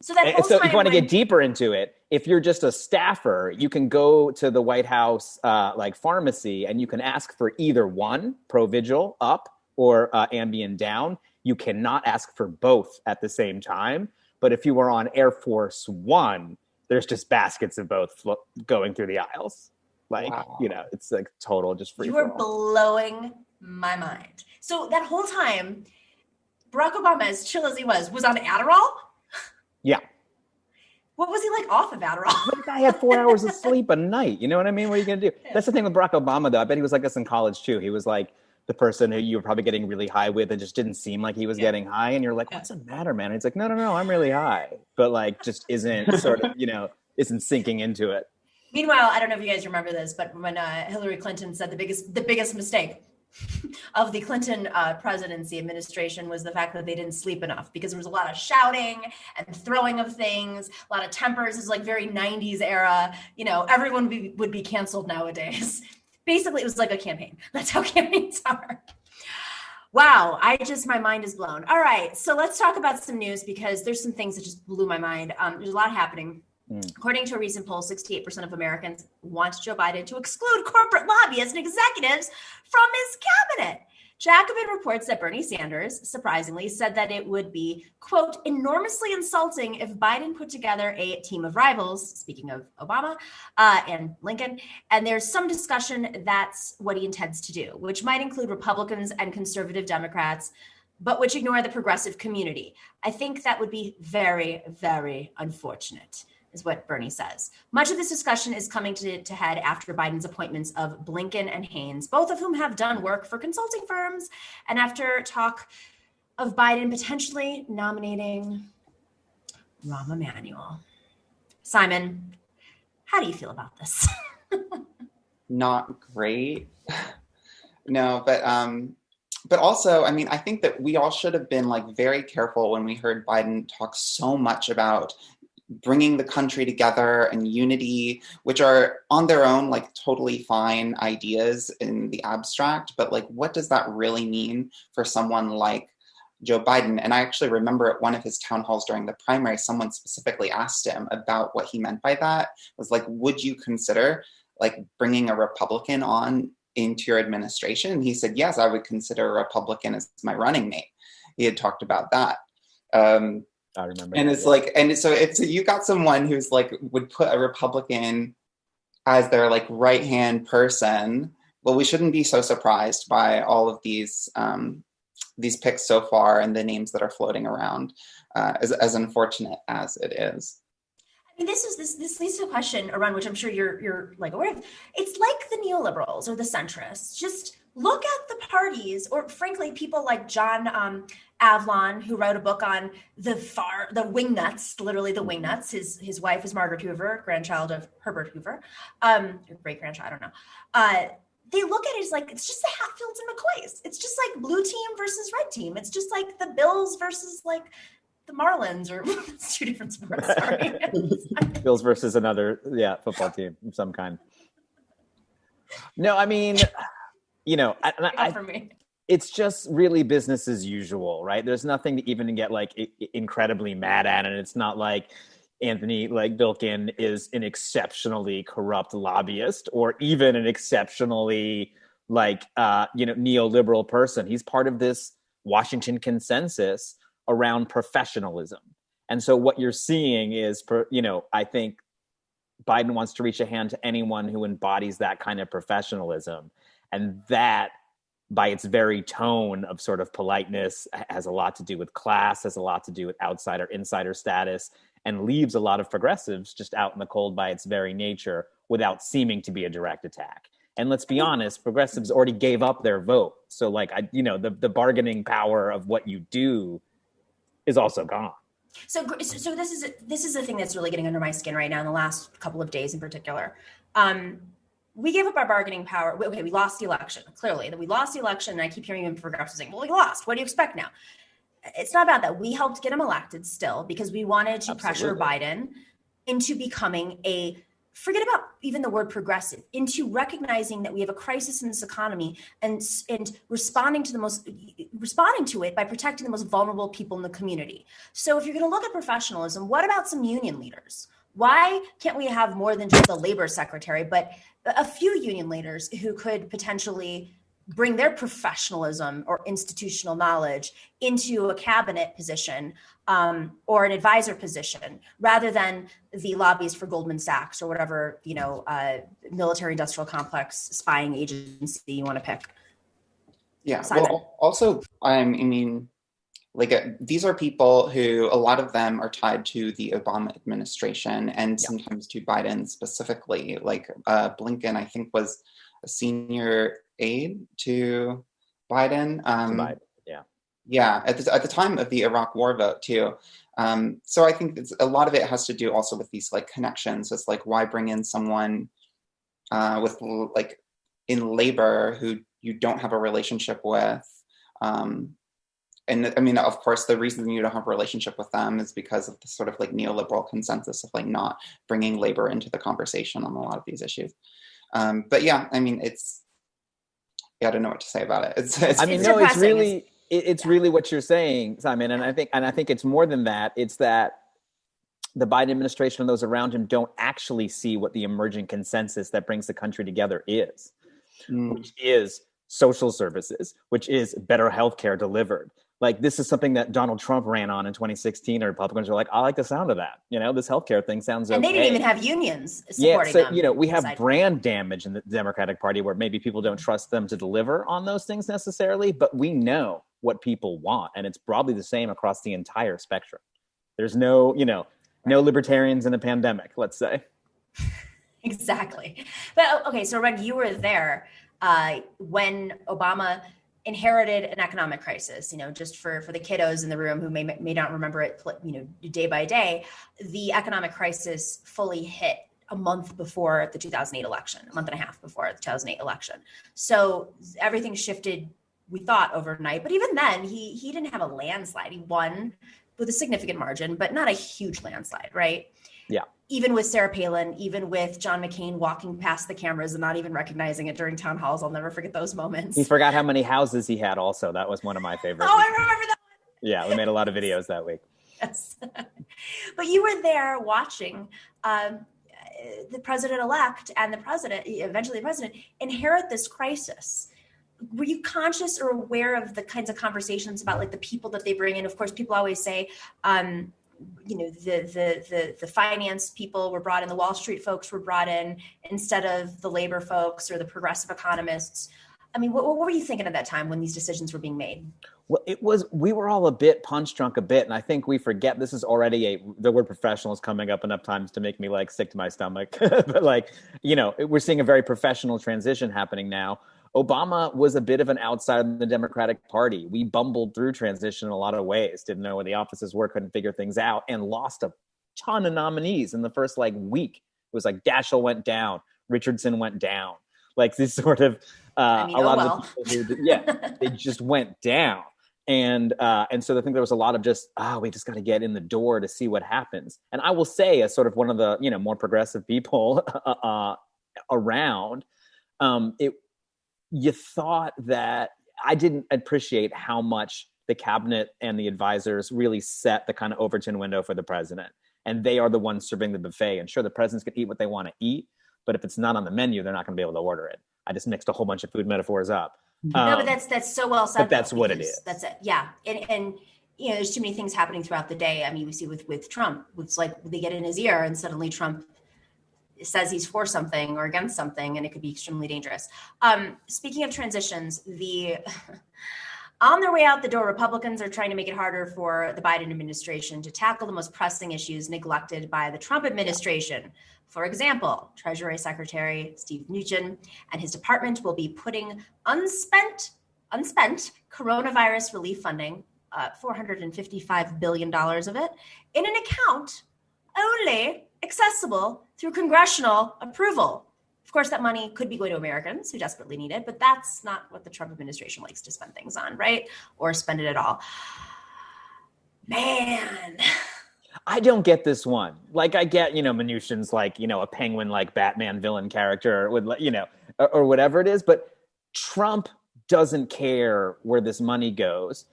So that whole if you want to get deeper into it, if you're just a staffer, you can go to the White House pharmacy and you can ask for either one, Provigil up or Ambien down. You cannot ask for both at the same time. But if you are on Air Force One, there's just baskets of both going through the aisles. It's like total just free. You are blowing my mind. So that whole time, Barack Obama, as chill as he was on Adderall? Yeah. What was he like off of Adderall? The guy had 4 hours of sleep a night. You know what I mean? What are you going to do? That's the thing with Barack Obama, though. I bet he was like this in college, too. He was like the person who you were probably getting really high with and just didn't seem like he was getting high. And you're like, what's the matter, man? And he's like, no, I'm really high. But like just isn't sort of, isn't sinking into it. Meanwhile, I don't know if you guys remember this, but when Hillary Clinton said the biggest mistake of the Clinton presidency administration was the fact that they didn't sleep enough, because there was a lot of shouting and throwing of things, a lot of tempers. It's like very 90s era, everyone would be canceled nowadays. Basically, it was like a campaign. That's how campaigns are. Wow, my mind is blown. All right, so let's talk about some news, because there's some things that just blew my mind. There's a lot happening. According to a recent poll, 68% of Americans want Joe Biden to exclude corporate lobbyists and executives from his cabinet. Jacobin reports that Bernie Sanders, surprisingly, said that it would be, quote, enormously insulting if Biden put together a team of rivals, speaking of Obama and Lincoln, and there's some discussion that's what he intends to do, which might include Republicans and conservative Democrats, but which ignore the progressive community. I think that would be very, very unfortunate, is what Bernie says. Much of this discussion is coming to head after Biden's appointments of Blinken and Haynes, both of whom have done work for consulting firms, and after talk of Biden potentially nominating Rahm Emanuel. Simon, how do you feel about this? Not great. No, but also, I mean, I think that we all should have been like very careful when we heard Biden talk so much about bringing the country together and unity, which are on their own, like totally fine ideas in the abstract, but like, what does that really mean for someone like Joe Biden? And I actually remember at one of his town halls during the primary, someone specifically asked him about what he meant by that. It was like, would you consider like bringing a Republican on into your administration? And he said, yes, I would consider a Republican as my running mate. He had talked about that. I remember. And it's like, and so if you got someone who's like, would put a Republican as their like right-hand person, well, we shouldn't be so surprised by all of these picks so far and the names that are floating around, as unfortunate as it is. I mean, this leads to a question around which I'm sure you're like aware of. It's like the neoliberals or the centrists. Just look at the parties, or frankly, people like John Avlon, who wrote a book on the wingnuts, literally the wingnuts. His wife is Margaret Hoover, grandchild of Herbert Hoover, great grandchild, I don't know. They look at it as like, it's just the Hatfields and McCoys. It's just like blue team versus red team. It's just like the Bills versus like the Marlins, or it's two different sports. Sorry. Bills versus another, football team of some kind. No, I mean, For me. It's just really business as usual, right? There's nothing to even get like incredibly mad at, and it's not like Anthony like Bilkin is an exceptionally corrupt lobbyist or even an exceptionally like neoliberal person. He's part of this Washington consensus around professionalism. And so what you're seeing is, I think Biden wants to reach a hand to anyone who embodies that kind of professionalism. And that, by its very tone of sort of politeness, has a lot to do with class, has a lot to do with outsider-insider status, and leaves a lot of progressives just out in the cold by its very nature without seeming to be a direct attack. And let's be honest, progressives already gave up their vote. So like, the bargaining power of what you do is also gone. So this is the thing that's really getting under my skin right now in the last couple of days in particular. We gave up our bargaining power. Okay, we lost the election. Clearly, that we lost the election, and I keep hearing progressives saying, "Well, we lost. What do you expect now?" It's not about that. We helped get him elected still because we wanted to pressure Biden into becoming forget about even the word progressive, into recognizing that we have a crisis in this economy and responding to it by protecting the most vulnerable people in the community. So if you're going to look at professionalism, what about some union leaders? Why can't we have more than just the labor secretary, but a few union leaders who could potentially bring their professionalism or institutional knowledge into a cabinet position or an advisor position, rather than the lobbies for Goldman Sachs or whatever, military industrial complex spying agency you want to pick? Yeah. Well, also, these are people who, a lot of them are tied to the Obama administration and sometimes to Biden specifically. Like Blinken, I think, was a senior aide to Biden. At the time of the Iraq War vote too. So I think a lot of it has to do also with these like connections. It's like, why bring in someone with like in labor who you don't have a relationship with? And I mean, of course, the reason you don't have a relationship with them is because of the sort of like neoliberal consensus of like not bringing labor into the conversation on a lot of these issues. But yeah, I mean, I don't know what to say about it. It's really what you're saying, Simon. And I think it's more than that. It's that the Biden administration and those around him don't actually see what the emerging consensus that brings the country together is, which is social services, which is better healthcare delivered. Like, this is something that Donald Trump ran on in 2016. And Republicans are like, I like the sound of that. This healthcare thing sounds okay. And they didn't even have unions supporting them. We have brand damage in the Democratic Party where maybe people don't trust them to deliver on those things necessarily, but we know what people want. And it's probably the same across the entire spectrum. There's no libertarians in a pandemic, let's say. Exactly. But okay, so Ren, you were there when Obama inherited an economic crisis. Just for the kiddos in the room who may not remember it, day by day, the economic crisis fully hit a month before the 2008 election, a month and a half before the 2008 election. So everything shifted, we thought, overnight. But even then, he didn't have a landslide. He won with a significant margin, but not a huge landslide, right? Yeah. Even with Sarah Palin, even with John McCain walking past the cameras and not even recognizing it during town halls. I'll never forget those moments. He forgot how many houses he had also. That was one of my favorites. Oh, I remember that one. Yeah, we made a lot of videos that week. Yes. But you were there watching the president-elect and eventually the president, inherit this crisis. Were you conscious or aware of the kinds of conversations about like the people that they bring in? Of course, people always say, the finance people were brought in, the Wall Street folks were brought in instead of the labor folks or the progressive economists. I mean, what were you thinking at that time when these decisions were being made? Well, we were all a bit punch drunk a bit. And I think we forget this is already the word professional is coming up enough times to make me like sick to my stomach. But like, we're seeing a very professional transition happening now. Obama was a bit of an outsider in the Democratic Party. We bumbled through transition in a lot of ways, didn't know where the offices were, couldn't figure things out, and lost a ton of nominees in the first week. It was like Daschle went down, Richardson went down. Like this sort of of the people who, they just went down. And so I think there was a lot of just, we just got to get in the door to see what happens. And I will say, as sort of one of the, more progressive people around, you thought that I didn't appreciate how much the cabinet and the advisors really set the kind of Overton window for the president. And they are the ones serving the buffet. And sure, the presidents can eat what they want to eat, but if it's not on the menu, they're not going to be able to order it. I just mixed a whole bunch of food metaphors up. No, but that's so well said. But that's what it is. That's it. Yeah. And you know, there's too many things happening throughout the day. I mean, we see with Trump, it's like they get in his ear and suddenly Trump says he's for something or against something, and it could be extremely dangerous. Speaking of transitions, on their way out the door, Republicans are trying to make it harder for the Biden administration to tackle the most pressing issues neglected by the Trump administration. For example, Treasury Secretary Steve Mnuchin and his department will be putting unspent coronavirus relief funding, $455 billion of it, in an account only accessible through congressional approval. Of course, that money could be going to Americans who desperately need it, but that's not what the Trump administration likes to spend things on, right? Or spend it at all. Man. I don't get this one. Like, I get, Mnuchin's like, a penguin like Batman villain character with, or whatever it is, but Trump doesn't care where this money goes.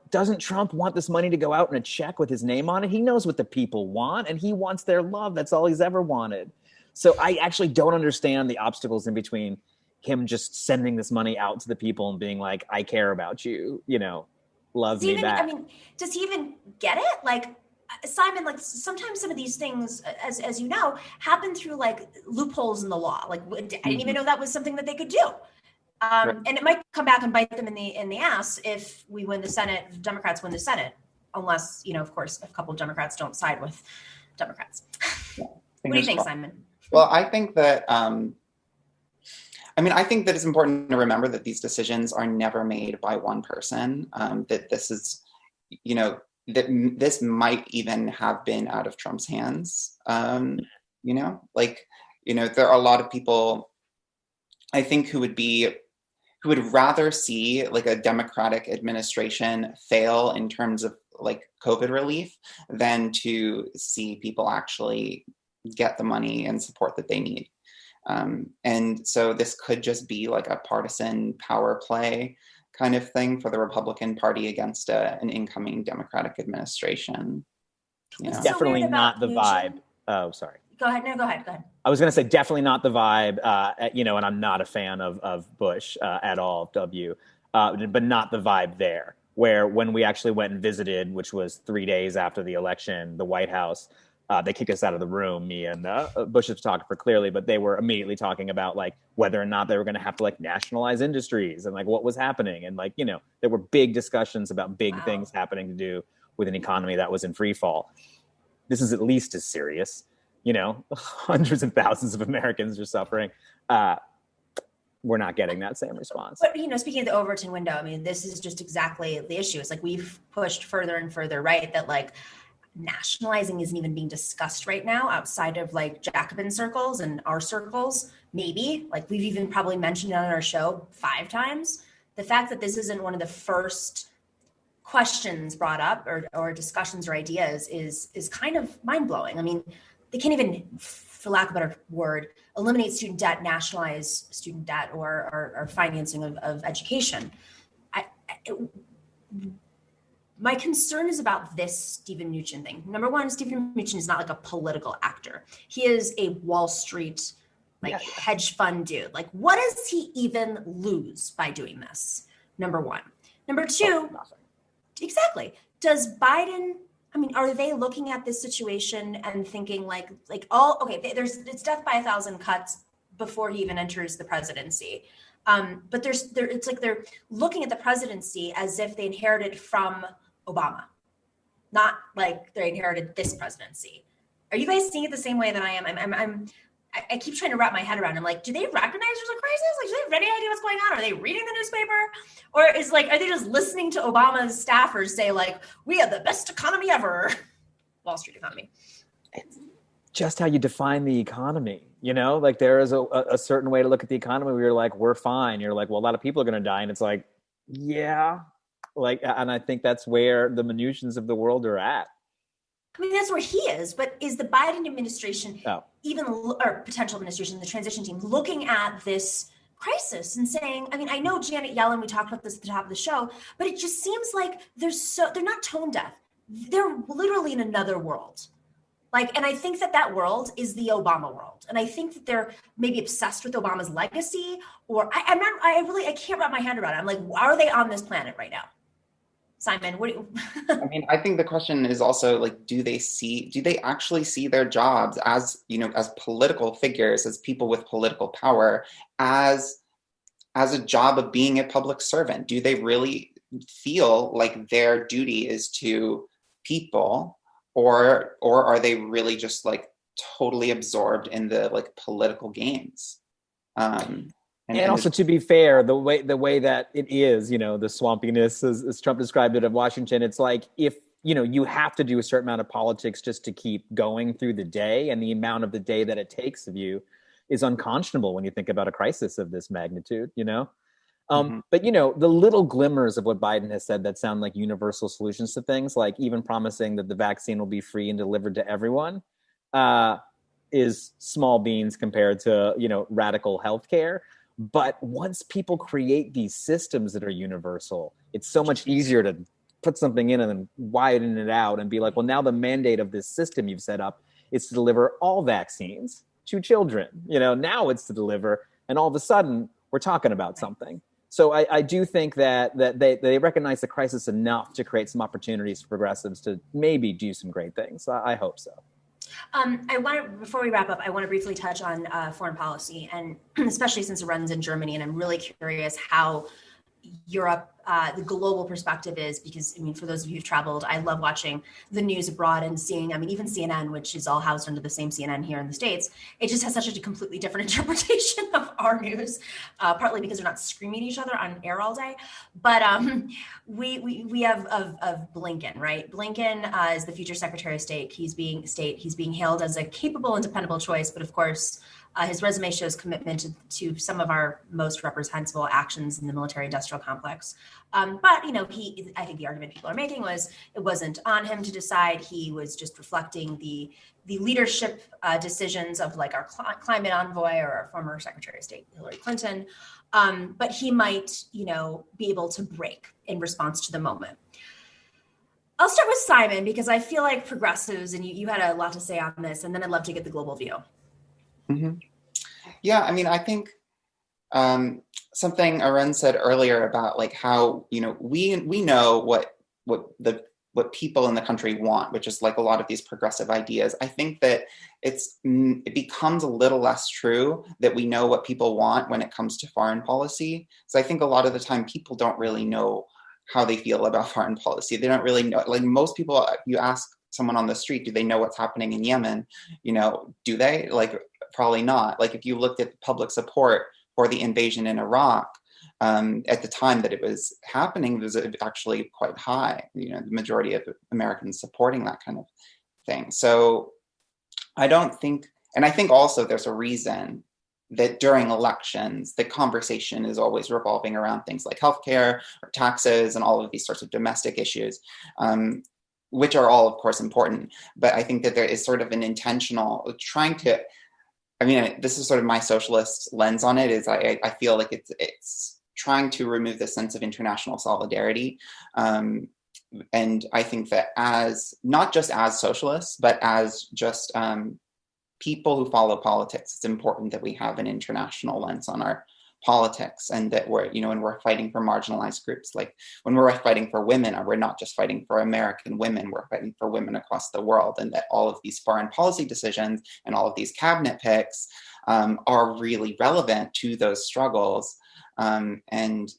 Doesn't Trump want this money to go out in a check with his name on it? He knows what the people want, and he wants their love. That's all he's ever wanted. So I actually don't understand the obstacles in between him just sending this money out to the people and being like, I care about you, love me back. I mean, does he even get it? Like, Simon, like sometimes some of these things, as you know, happen through like loopholes in the law. Like I didn't even know that was something that they could do. Right. And it might come back and bite them in the ass if we win the Senate, if Democrats win the Senate, unless, of course, a couple of Democrats don't side with Democrats. What do you think, Simon? Well, I think that, I think that it's important to remember that these decisions are never made by one person, that this is, that this might even have been out of Trump's hands, there are a lot of people, I think, who would rather see like a Democratic administration fail in terms of like COVID relief than to see people actually get the money and support that they need. And so this could just be like a partisan power play kind of thing for the Republican Party against an incoming Democratic administration. It's definitely not the vibe. Oh, sorry. Go ahead. No, go ahead. I was going to say definitely not the vibe, and I'm not a fan of Bush at all, but not the vibe there, where when we actually went and visited, which was 3 days after the election, the White House, they kicked us out of the room, me and Bush's photographer, clearly, but they were immediately talking about like whether or not they were going to have to like nationalize industries and like what was happening. And like, there were big discussions about big things happening to do with an economy that was in free fall. This is at least as serious. Hundreds and thousands of Americans are suffering. We're not getting that same response. But, speaking of the Overton window, I mean, this is just exactly the issue. It's like we've pushed further and further, right? That like nationalizing isn't even being discussed right now outside of like Jacobin circles and our circles. Maybe like we've even probably mentioned it on our show 5 times. The fact that this isn't one of the first questions brought up or discussions or ideas is kind of mind-blowing. I mean, they can't even, for lack of a better word, eliminate student debt, nationalize student debt or financing of education. My concern is about this Steven Mnuchin thing. Number one, Steven Mnuchin is not like a political actor. He is a Wall Street, hedge fund dude. Like, what does he even lose by doing this? Number one. Number two, exactly. Does Biden, are they looking at this situation and thinking it's death by 1,000 cuts before he even enters the presidency. But it's like they're looking at the presidency as if they inherited from Obama, not like they inherited this presidency. Are you guys seeing it the same way that I am? I keep trying to wrap my head around. I'm like, do they recognize there's a crisis? Like, do they have any idea what's going on? Are they reading the newspaper? Or are they just listening to Obama's staffers say like, we have the best economy ever? Wall Street economy. It's just how you define the economy. Like there is a certain way to look at the economy where you're like, we're fine. You're like, well, a lot of people are going to die. And it's like, yeah. And I think that's where the Mnuchins of the world are at. That's where he is, but is the Biden administration or potential administration, the transition team, looking at this crisis and saying, I mean, I know Janet Yellen, we talked about this at the top of the show, but it just seems like they're not tone deaf. They're literally in another world. Like, and I think that world is the Obama world. And I think that they're maybe obsessed with Obama's legacy, or I can't wrap my hand around it. I'm like, are they on this planet right now? Simon, what do you? I mean, I think the question is also like, do they actually see their jobs as, as political figures, as people with political power, as a job of being a public servant? Do they really feel like their duty is to people, or are they really just like totally absorbed in the like political games? And also, to be fair, the way that it is, the swampiness, as Trump described it, of Washington, it's like if, you have to do a certain amount of politics just to keep going through the day, and the amount of the day that it takes of you is unconscionable when you think about a crisis of this magnitude, But, the little glimmers of what Biden has said that sound like universal solutions to things, like even promising that the vaccine will be free and delivered to everyone, is small beans compared to, radical healthcare. But once people create these systems that are universal, it's so much easier to put something in and then widen it out and be like, well, now the mandate of this system you've set up is to deliver all vaccines to children. Now it's to deliver, and all of a sudden we're talking about something. So I do think that they recognize the crisis enough to create some opportunities for progressives to maybe do some great things. I hope so. Before we wrap up, I want to briefly touch on foreign policy, and especially since it runs in Germany, and I'm really curious how Europe, the global perspective is, because, I mean, for those of you who've traveled, I love watching the news abroad and seeing, I mean, even CNN, which is all housed under the same CNN here in the States, it just has such a completely different interpretation of our news, partly because they're not screaming at each other on air all day. But we have of Blinken, right? Blinken is the future Secretary of State. He's being hailed as a capable and dependable choice, but of course, his resume shows commitment to some of our most reprehensible actions in the military-industrial complex. But, I think the argument people are making was it wasn't on him to decide. He was just reflecting the leadership decisions of like our climate envoy or our former Secretary of State, Hillary Clinton. But he might, be able to break in response to the moment. I'll start with Simon, because I feel like progressives, and you had a lot to say on this, and then I'd love to get the global view. Mm-hmm. Yeah, I mean, I think something Arun said earlier about like how, we know what people in the country want, which is like a lot of these progressive ideas. I think that it becomes a little less true that we know what people want when it comes to foreign policy. So I think a lot of the time people don't really know how they feel about foreign policy. They don't really know. Like most people, you ask someone on the street, do they know what's happening in Yemen? Do they? Like, probably not. Like if you looked at public support for the invasion in Iraq, at the time that it was happening, it was actually quite high. The majority of Americans supporting that kind of thing. So I don't think, and I think also there's a reason that during elections, the conversation is always revolving around things like healthcare or taxes and all of these sorts of domestic issues. Which are all, of course, important. But I think that there is sort of an intentional trying to, this is sort of my socialist lens on it, is I feel like it's trying to remove the sense of international solidarity. And I think that not just as socialists, but as just people who follow politics, it's important that we have an international lens on our politics, and that we're, when we're fighting for marginalized groups, like when we're fighting for women, or we're not just fighting for American women, we're fighting for women across the world, and that all of these foreign policy decisions and all of these cabinet picks are really relevant to those struggles, and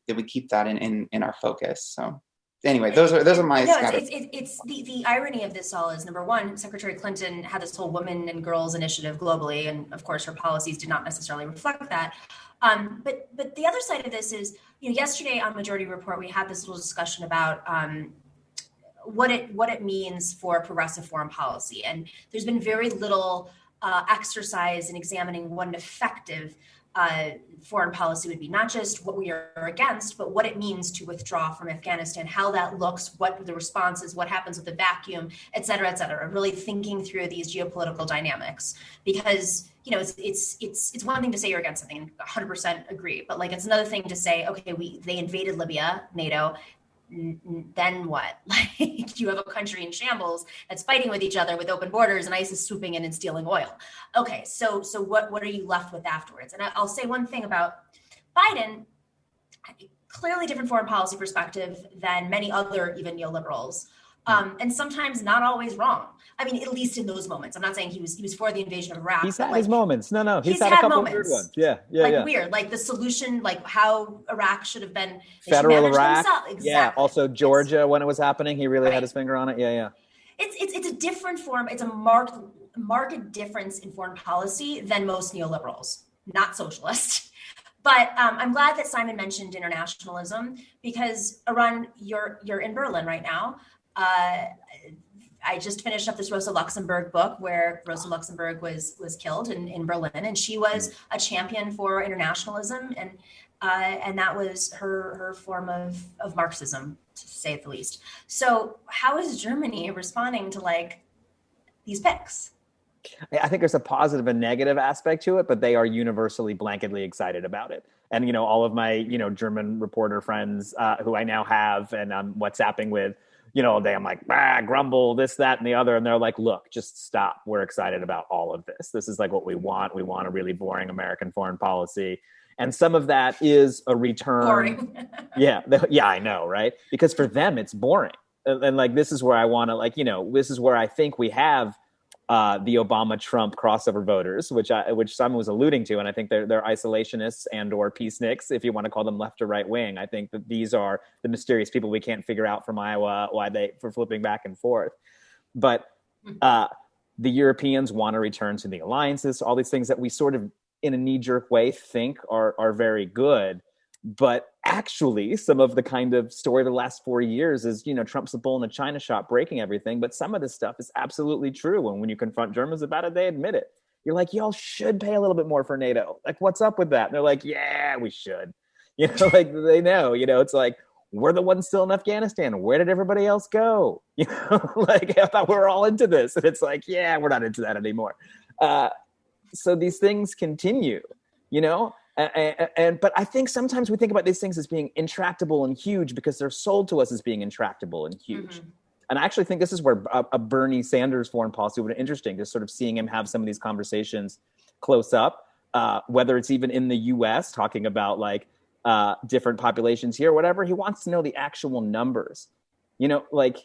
that we keep that in our focus. So anyway, those are my it's the irony of this all is, number one, Secretary Clinton had this whole women and girls initiative globally, and of course her policies did not necessarily reflect that. But the other side of this is, yesterday on Majority Report, we had this little discussion about what it means for progressive foreign policy. And there's been very little exercise in examining what an effective foreign policy would be, not just what we are against, but what it means to withdraw from Afghanistan, how that looks, what the response is, what happens with the vacuum, et cetera, really thinking through these geopolitical dynamics. Because, you know, it's one thing to say you're against something, 100% agree, but like it's another thing to say, okay, they invaded Libya, NATO, then what? Like, you have a country in shambles that's fighting with each other with open borders, and ISIS swooping in and stealing oil. Okay, so what are you left with afterwards? And I'll say one thing about Biden: clearly different foreign policy perspective than many other even neoliberals. And sometimes not always wrong. I mean, at least in those moments. I'm not saying he was for the invasion of Iraq. He's had his moments. No, he's had a couple of weird ones. Yeah. Weird, like the solution, like how Iraq should have been. Federal Iraq. Exactly. Yeah. Also Georgia, when it was happening, he really had his finger on it. Yeah. It's a different form. It's a marked difference in foreign policy than most neoliberals, not socialist. But I'm glad that Simon mentioned internationalism, because Arun, you're in Berlin right now. I just finished up this Rosa Luxemburg book where Rosa Luxemburg was killed in Berlin, and she was a champion for internationalism, and that was her form of Marxism, to say the least. So how is Germany responding to like these picks? I think there's a positive and negative aspect to it, but they are universally blanketly excited about it. And, you know, all of my, you know, German reporter friends who I now have and I'm WhatsApping with, you know, all day I'm like, grumble, this, that, and the other. And they're like, look, just stop. We're excited about all of this. This is like what we want. We want a really boring American foreign policy. And some of that is a return. Boring. Yeah, I know, right? Because for them, it's boring. And like, this is where I want to, like, you know, this is where I think we have the Obama-Trump crossover voters, which Simon was alluding to, and I think they're isolationists and or peaceniks, if you want to call them left or right wing. I think that these are the mysterious people we can't figure out from Iowa for flipping back and forth. But the Europeans want to return to the alliances, all these things that we sort of, in a knee-jerk way, think are very good. But actually, some of the kind of story of the last 4 years is, you know, Trump's a bull in a china shop breaking everything. But some of this stuff is absolutely true. And when you confront Germans about it, they admit it. You're like, y'all should pay a little bit more for NATO. Like, what's up with that? And they're like, yeah, we should. You know, like they know, you know, it's like, we're the ones still in Afghanistan. Where did everybody else go? You know, like I thought we were all into this. And it's like, yeah, we're not into that anymore. So these things continue, you know? But I think sometimes we think about these things as being intractable and huge because they're sold to us as being intractable and huge. Mm-hmm. And I actually think this is where a Bernie Sanders foreign policy would be interesting, just sort of seeing him have some of these conversations close up, whether it's even in the US talking about like different populations here, whatever. He wants to know the actual numbers, you know, like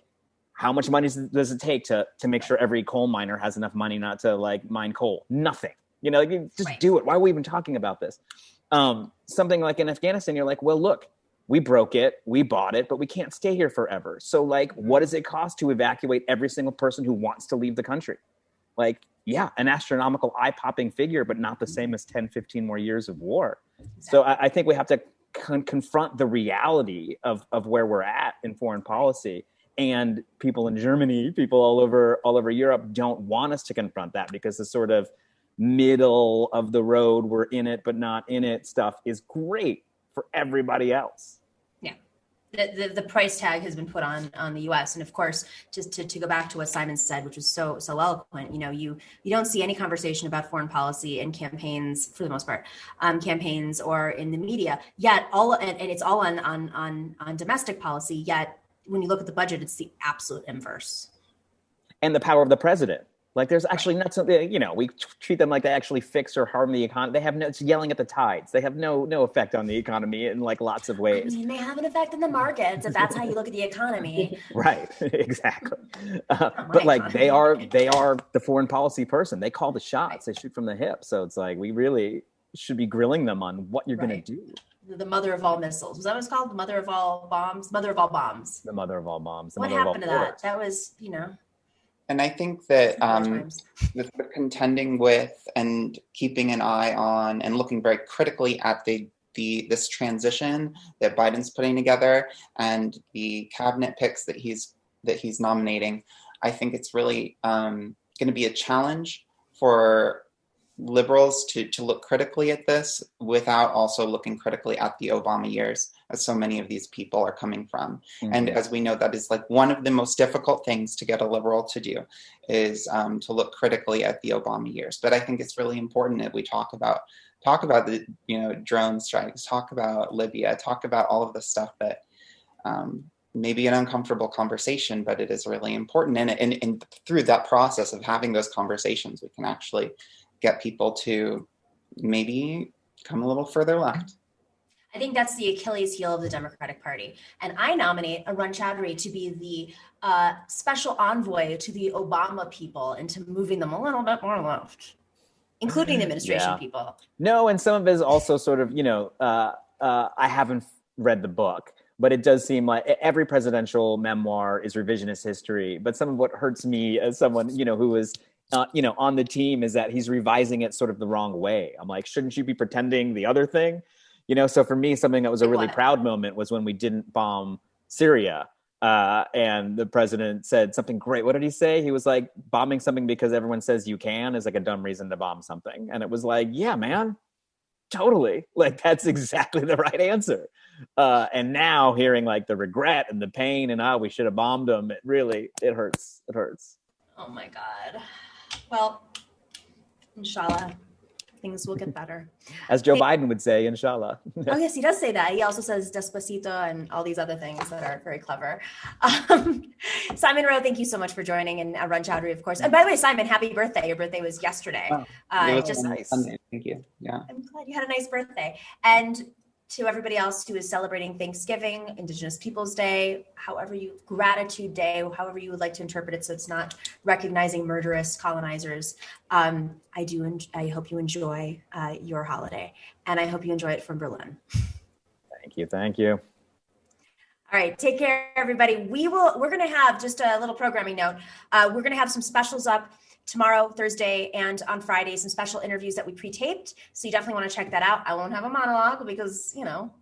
how much money does it take to make sure every coal miner has enough money not to like mine coal? Nothing. You know, like, just do it. Why are we even talking about this? Something like in Afghanistan, you're like, well, look, we broke it, we bought it, but we can't stay here forever. So like, what does it cost to evacuate every single person who wants to leave the country? Like, yeah, an astronomical eye-popping figure, but not the same as 10, 15 more years of war. Exactly. So I think we have to confront the reality of where we're at in foreign policy. And people in Germany, people all over Europe don't want us to confront that because the sort of middle of the road, we're in it but not in it stuff is great for everybody else. Yeah, the price tag has been put on the U.S. and of course, just to go back to what Simon said, which was so eloquent. You know, you don't see any conversation about foreign policy in campaigns for the most part, campaigns or in the media. Yet and it's all on domestic policy. Yet when you look at the budget, it's the absolute inverse. And the power of the president. Like there's actually not something, you know, we treat them like they actually fix or harm the economy. They have it's yelling at the tides. They have no effect on the economy in like lots of ways. I mean, they have an effect on the markets if that's how you look at the economy. Right, exactly. But like they are the foreign policy person. They call the shots. They shoot from the hip. So it's like we really should be grilling them on what you're going to do. The mother of all missiles. Was that what it's called? The mother of all bombs? Mother of all bombs. The mother of all bombs. What happened to that? That was, you know. And I think that the contending with and keeping an eye on and looking very critically at this transition that Biden's putting together and the cabinet picks that he's nominating, I think it's really going to be a challenge for liberals to look critically at this without also looking critically at the Obama years, as so many of these people are coming from. Mm-hmm. And as we know, that is like one of the most difficult things to get a liberal to do, is to look critically at the Obama years. But I think it's really important that we talk about the, you know, drone strikes, talk about Libya, talk about all of the stuff that may be an uncomfortable conversation, but it is really important. And through that process of having those conversations, we can actually get people to maybe come a little further left. I think that's the Achilles heel of the Democratic Party. And I nominate Arun Chaudhary to be the special envoy to the Obama people into moving them a little bit more left, including the administration people. No, and some of it is also sort of, you know, I haven't read the book, but it does seem like every presidential memoir is revisionist history. But some of what hurts me as someone, you know, who is you know, on the team is that he's revising it sort of the wrong way. I'm like, shouldn't you be pretending the other thing? You know, so for me, something that was a really proud moment was when we didn't bomb Syria. And the president said something great. What did he say? He was like, bombing something because everyone says you can is like a dumb reason to bomb something. And it was like, yeah, man, totally. Like, that's exactly the right answer. And now hearing like the regret and the pain and, we should have bombed them, it hurts. It hurts. Oh my God. Well, inshallah, things will get better. As Joe Biden would say, inshallah. Oh, yes, he does say that. He also says despacito and all these other things that are very clever. Simon Rowe, thank you so much for joining, and Arun Chaudhary, of course. And by the way, Simon, happy birthday. Your birthday was yesterday. Wow. It was nice. Sunday. Thank you. Yeah. I'm glad you had a nice birthday. And to everybody else who is celebrating Thanksgiving, Indigenous Peoples Day, Gratitude Day, however you would like to interpret it, so it's not recognizing murderous colonizers. I hope you enjoy your holiday, and I hope you enjoy it from Berlin. Thank you. All right, take care, everybody. We're going to have just a little programming note. We're going to have some specials up tomorrow, Thursday, and on Friday, some special interviews that we pre-taped. So you definitely want to check that out. I won't have a monologue because, you know,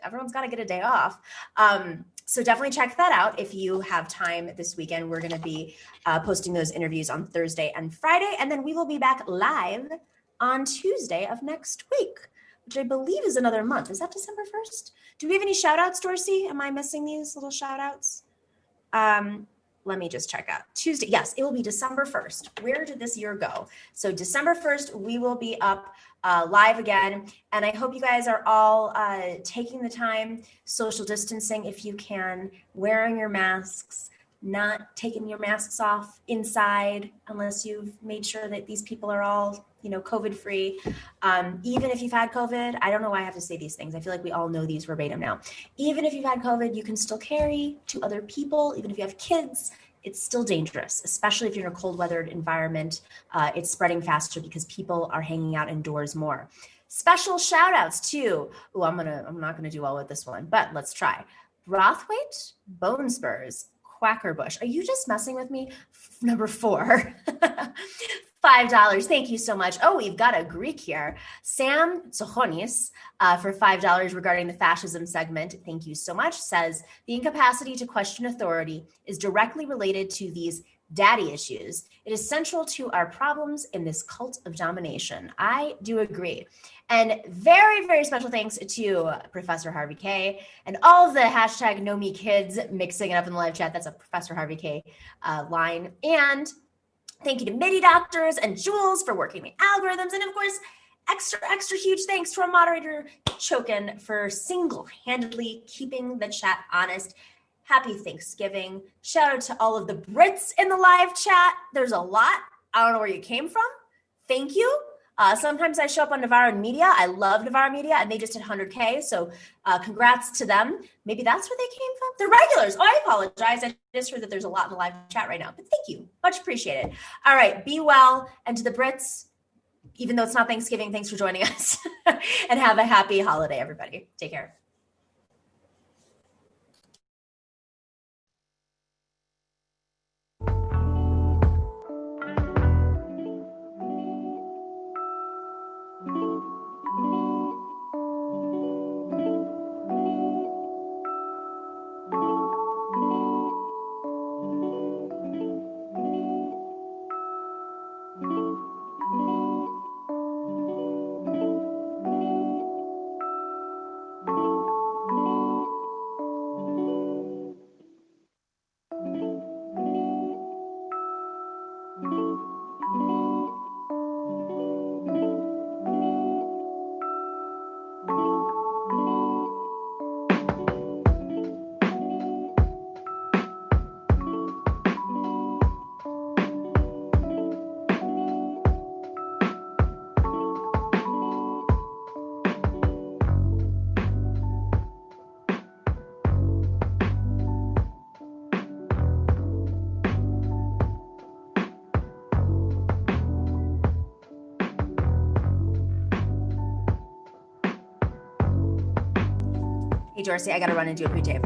everyone's got to get a day off. So definitely check that out if you have time this weekend. We're going to be posting those interviews on Thursday and Friday, and then we will be back live on Tuesday of next week, which I believe is another month. Is that December 1st? Do we have any shout outs, Dorsey? Am I missing these little shout outs? Let me just check out. Tuesday, yes, it will be December 1st. Where did this year go? So December 1st, we will be up live again. And I hope you guys are all taking the time, social distancing if you can, wearing your masks, not taking your masks off inside unless you've made sure that these people are all, you know, COVID free. Even if you've had COVID, I don't know why I have to say these things. I feel like we all know these verbatim now. Even if you've had COVID, you can still carry to other people. Even if you have kids, it's still dangerous, especially if you're in a cold weathered environment. It's spreading faster because people are hanging out indoors more. Special shout outs to, I'm not gonna do well with this one, but let's try. Brothwaite, Bone Spurs, Quackerbush. Are you just messing with me? Number 4. $5. Thank you so much. Oh, we've got a Greek here. Sam Tsochonis for $5 regarding the fascism segment. Thank you so much. Says the incapacity to question authority is directly related to these daddy issues. It is central to our problems in this cult of domination. I do agree. And very, very special thanks to Professor Harvey K and all of the hashtag #NoMeKids mixing it up in the live chat. That's a Professor Harvey K line. And thank you to MIDI doctors and Jules for working the algorithms. And of course, extra huge thanks to our moderator, Chokin, for single-handedly keeping the chat honest. Happy Thanksgiving. Shout out to all of the Brits in the live chat. There's a lot. I don't know where you came from. Thank you. Sometimes I show up on Navarro Media. I love Navarro Media, and they just hit 100K. So congrats to them. Maybe that's where they came from. They're regulars. Oh, I apologize. I just heard that there's a lot in the live chat right now. But thank you. Much appreciated. All right. Be well. And to the Brits, even though it's not Thanksgiving, thanks for joining us. And have a happy holiday, everybody. Take care. Hey, Dorsey, I got to run and do a pre-tape.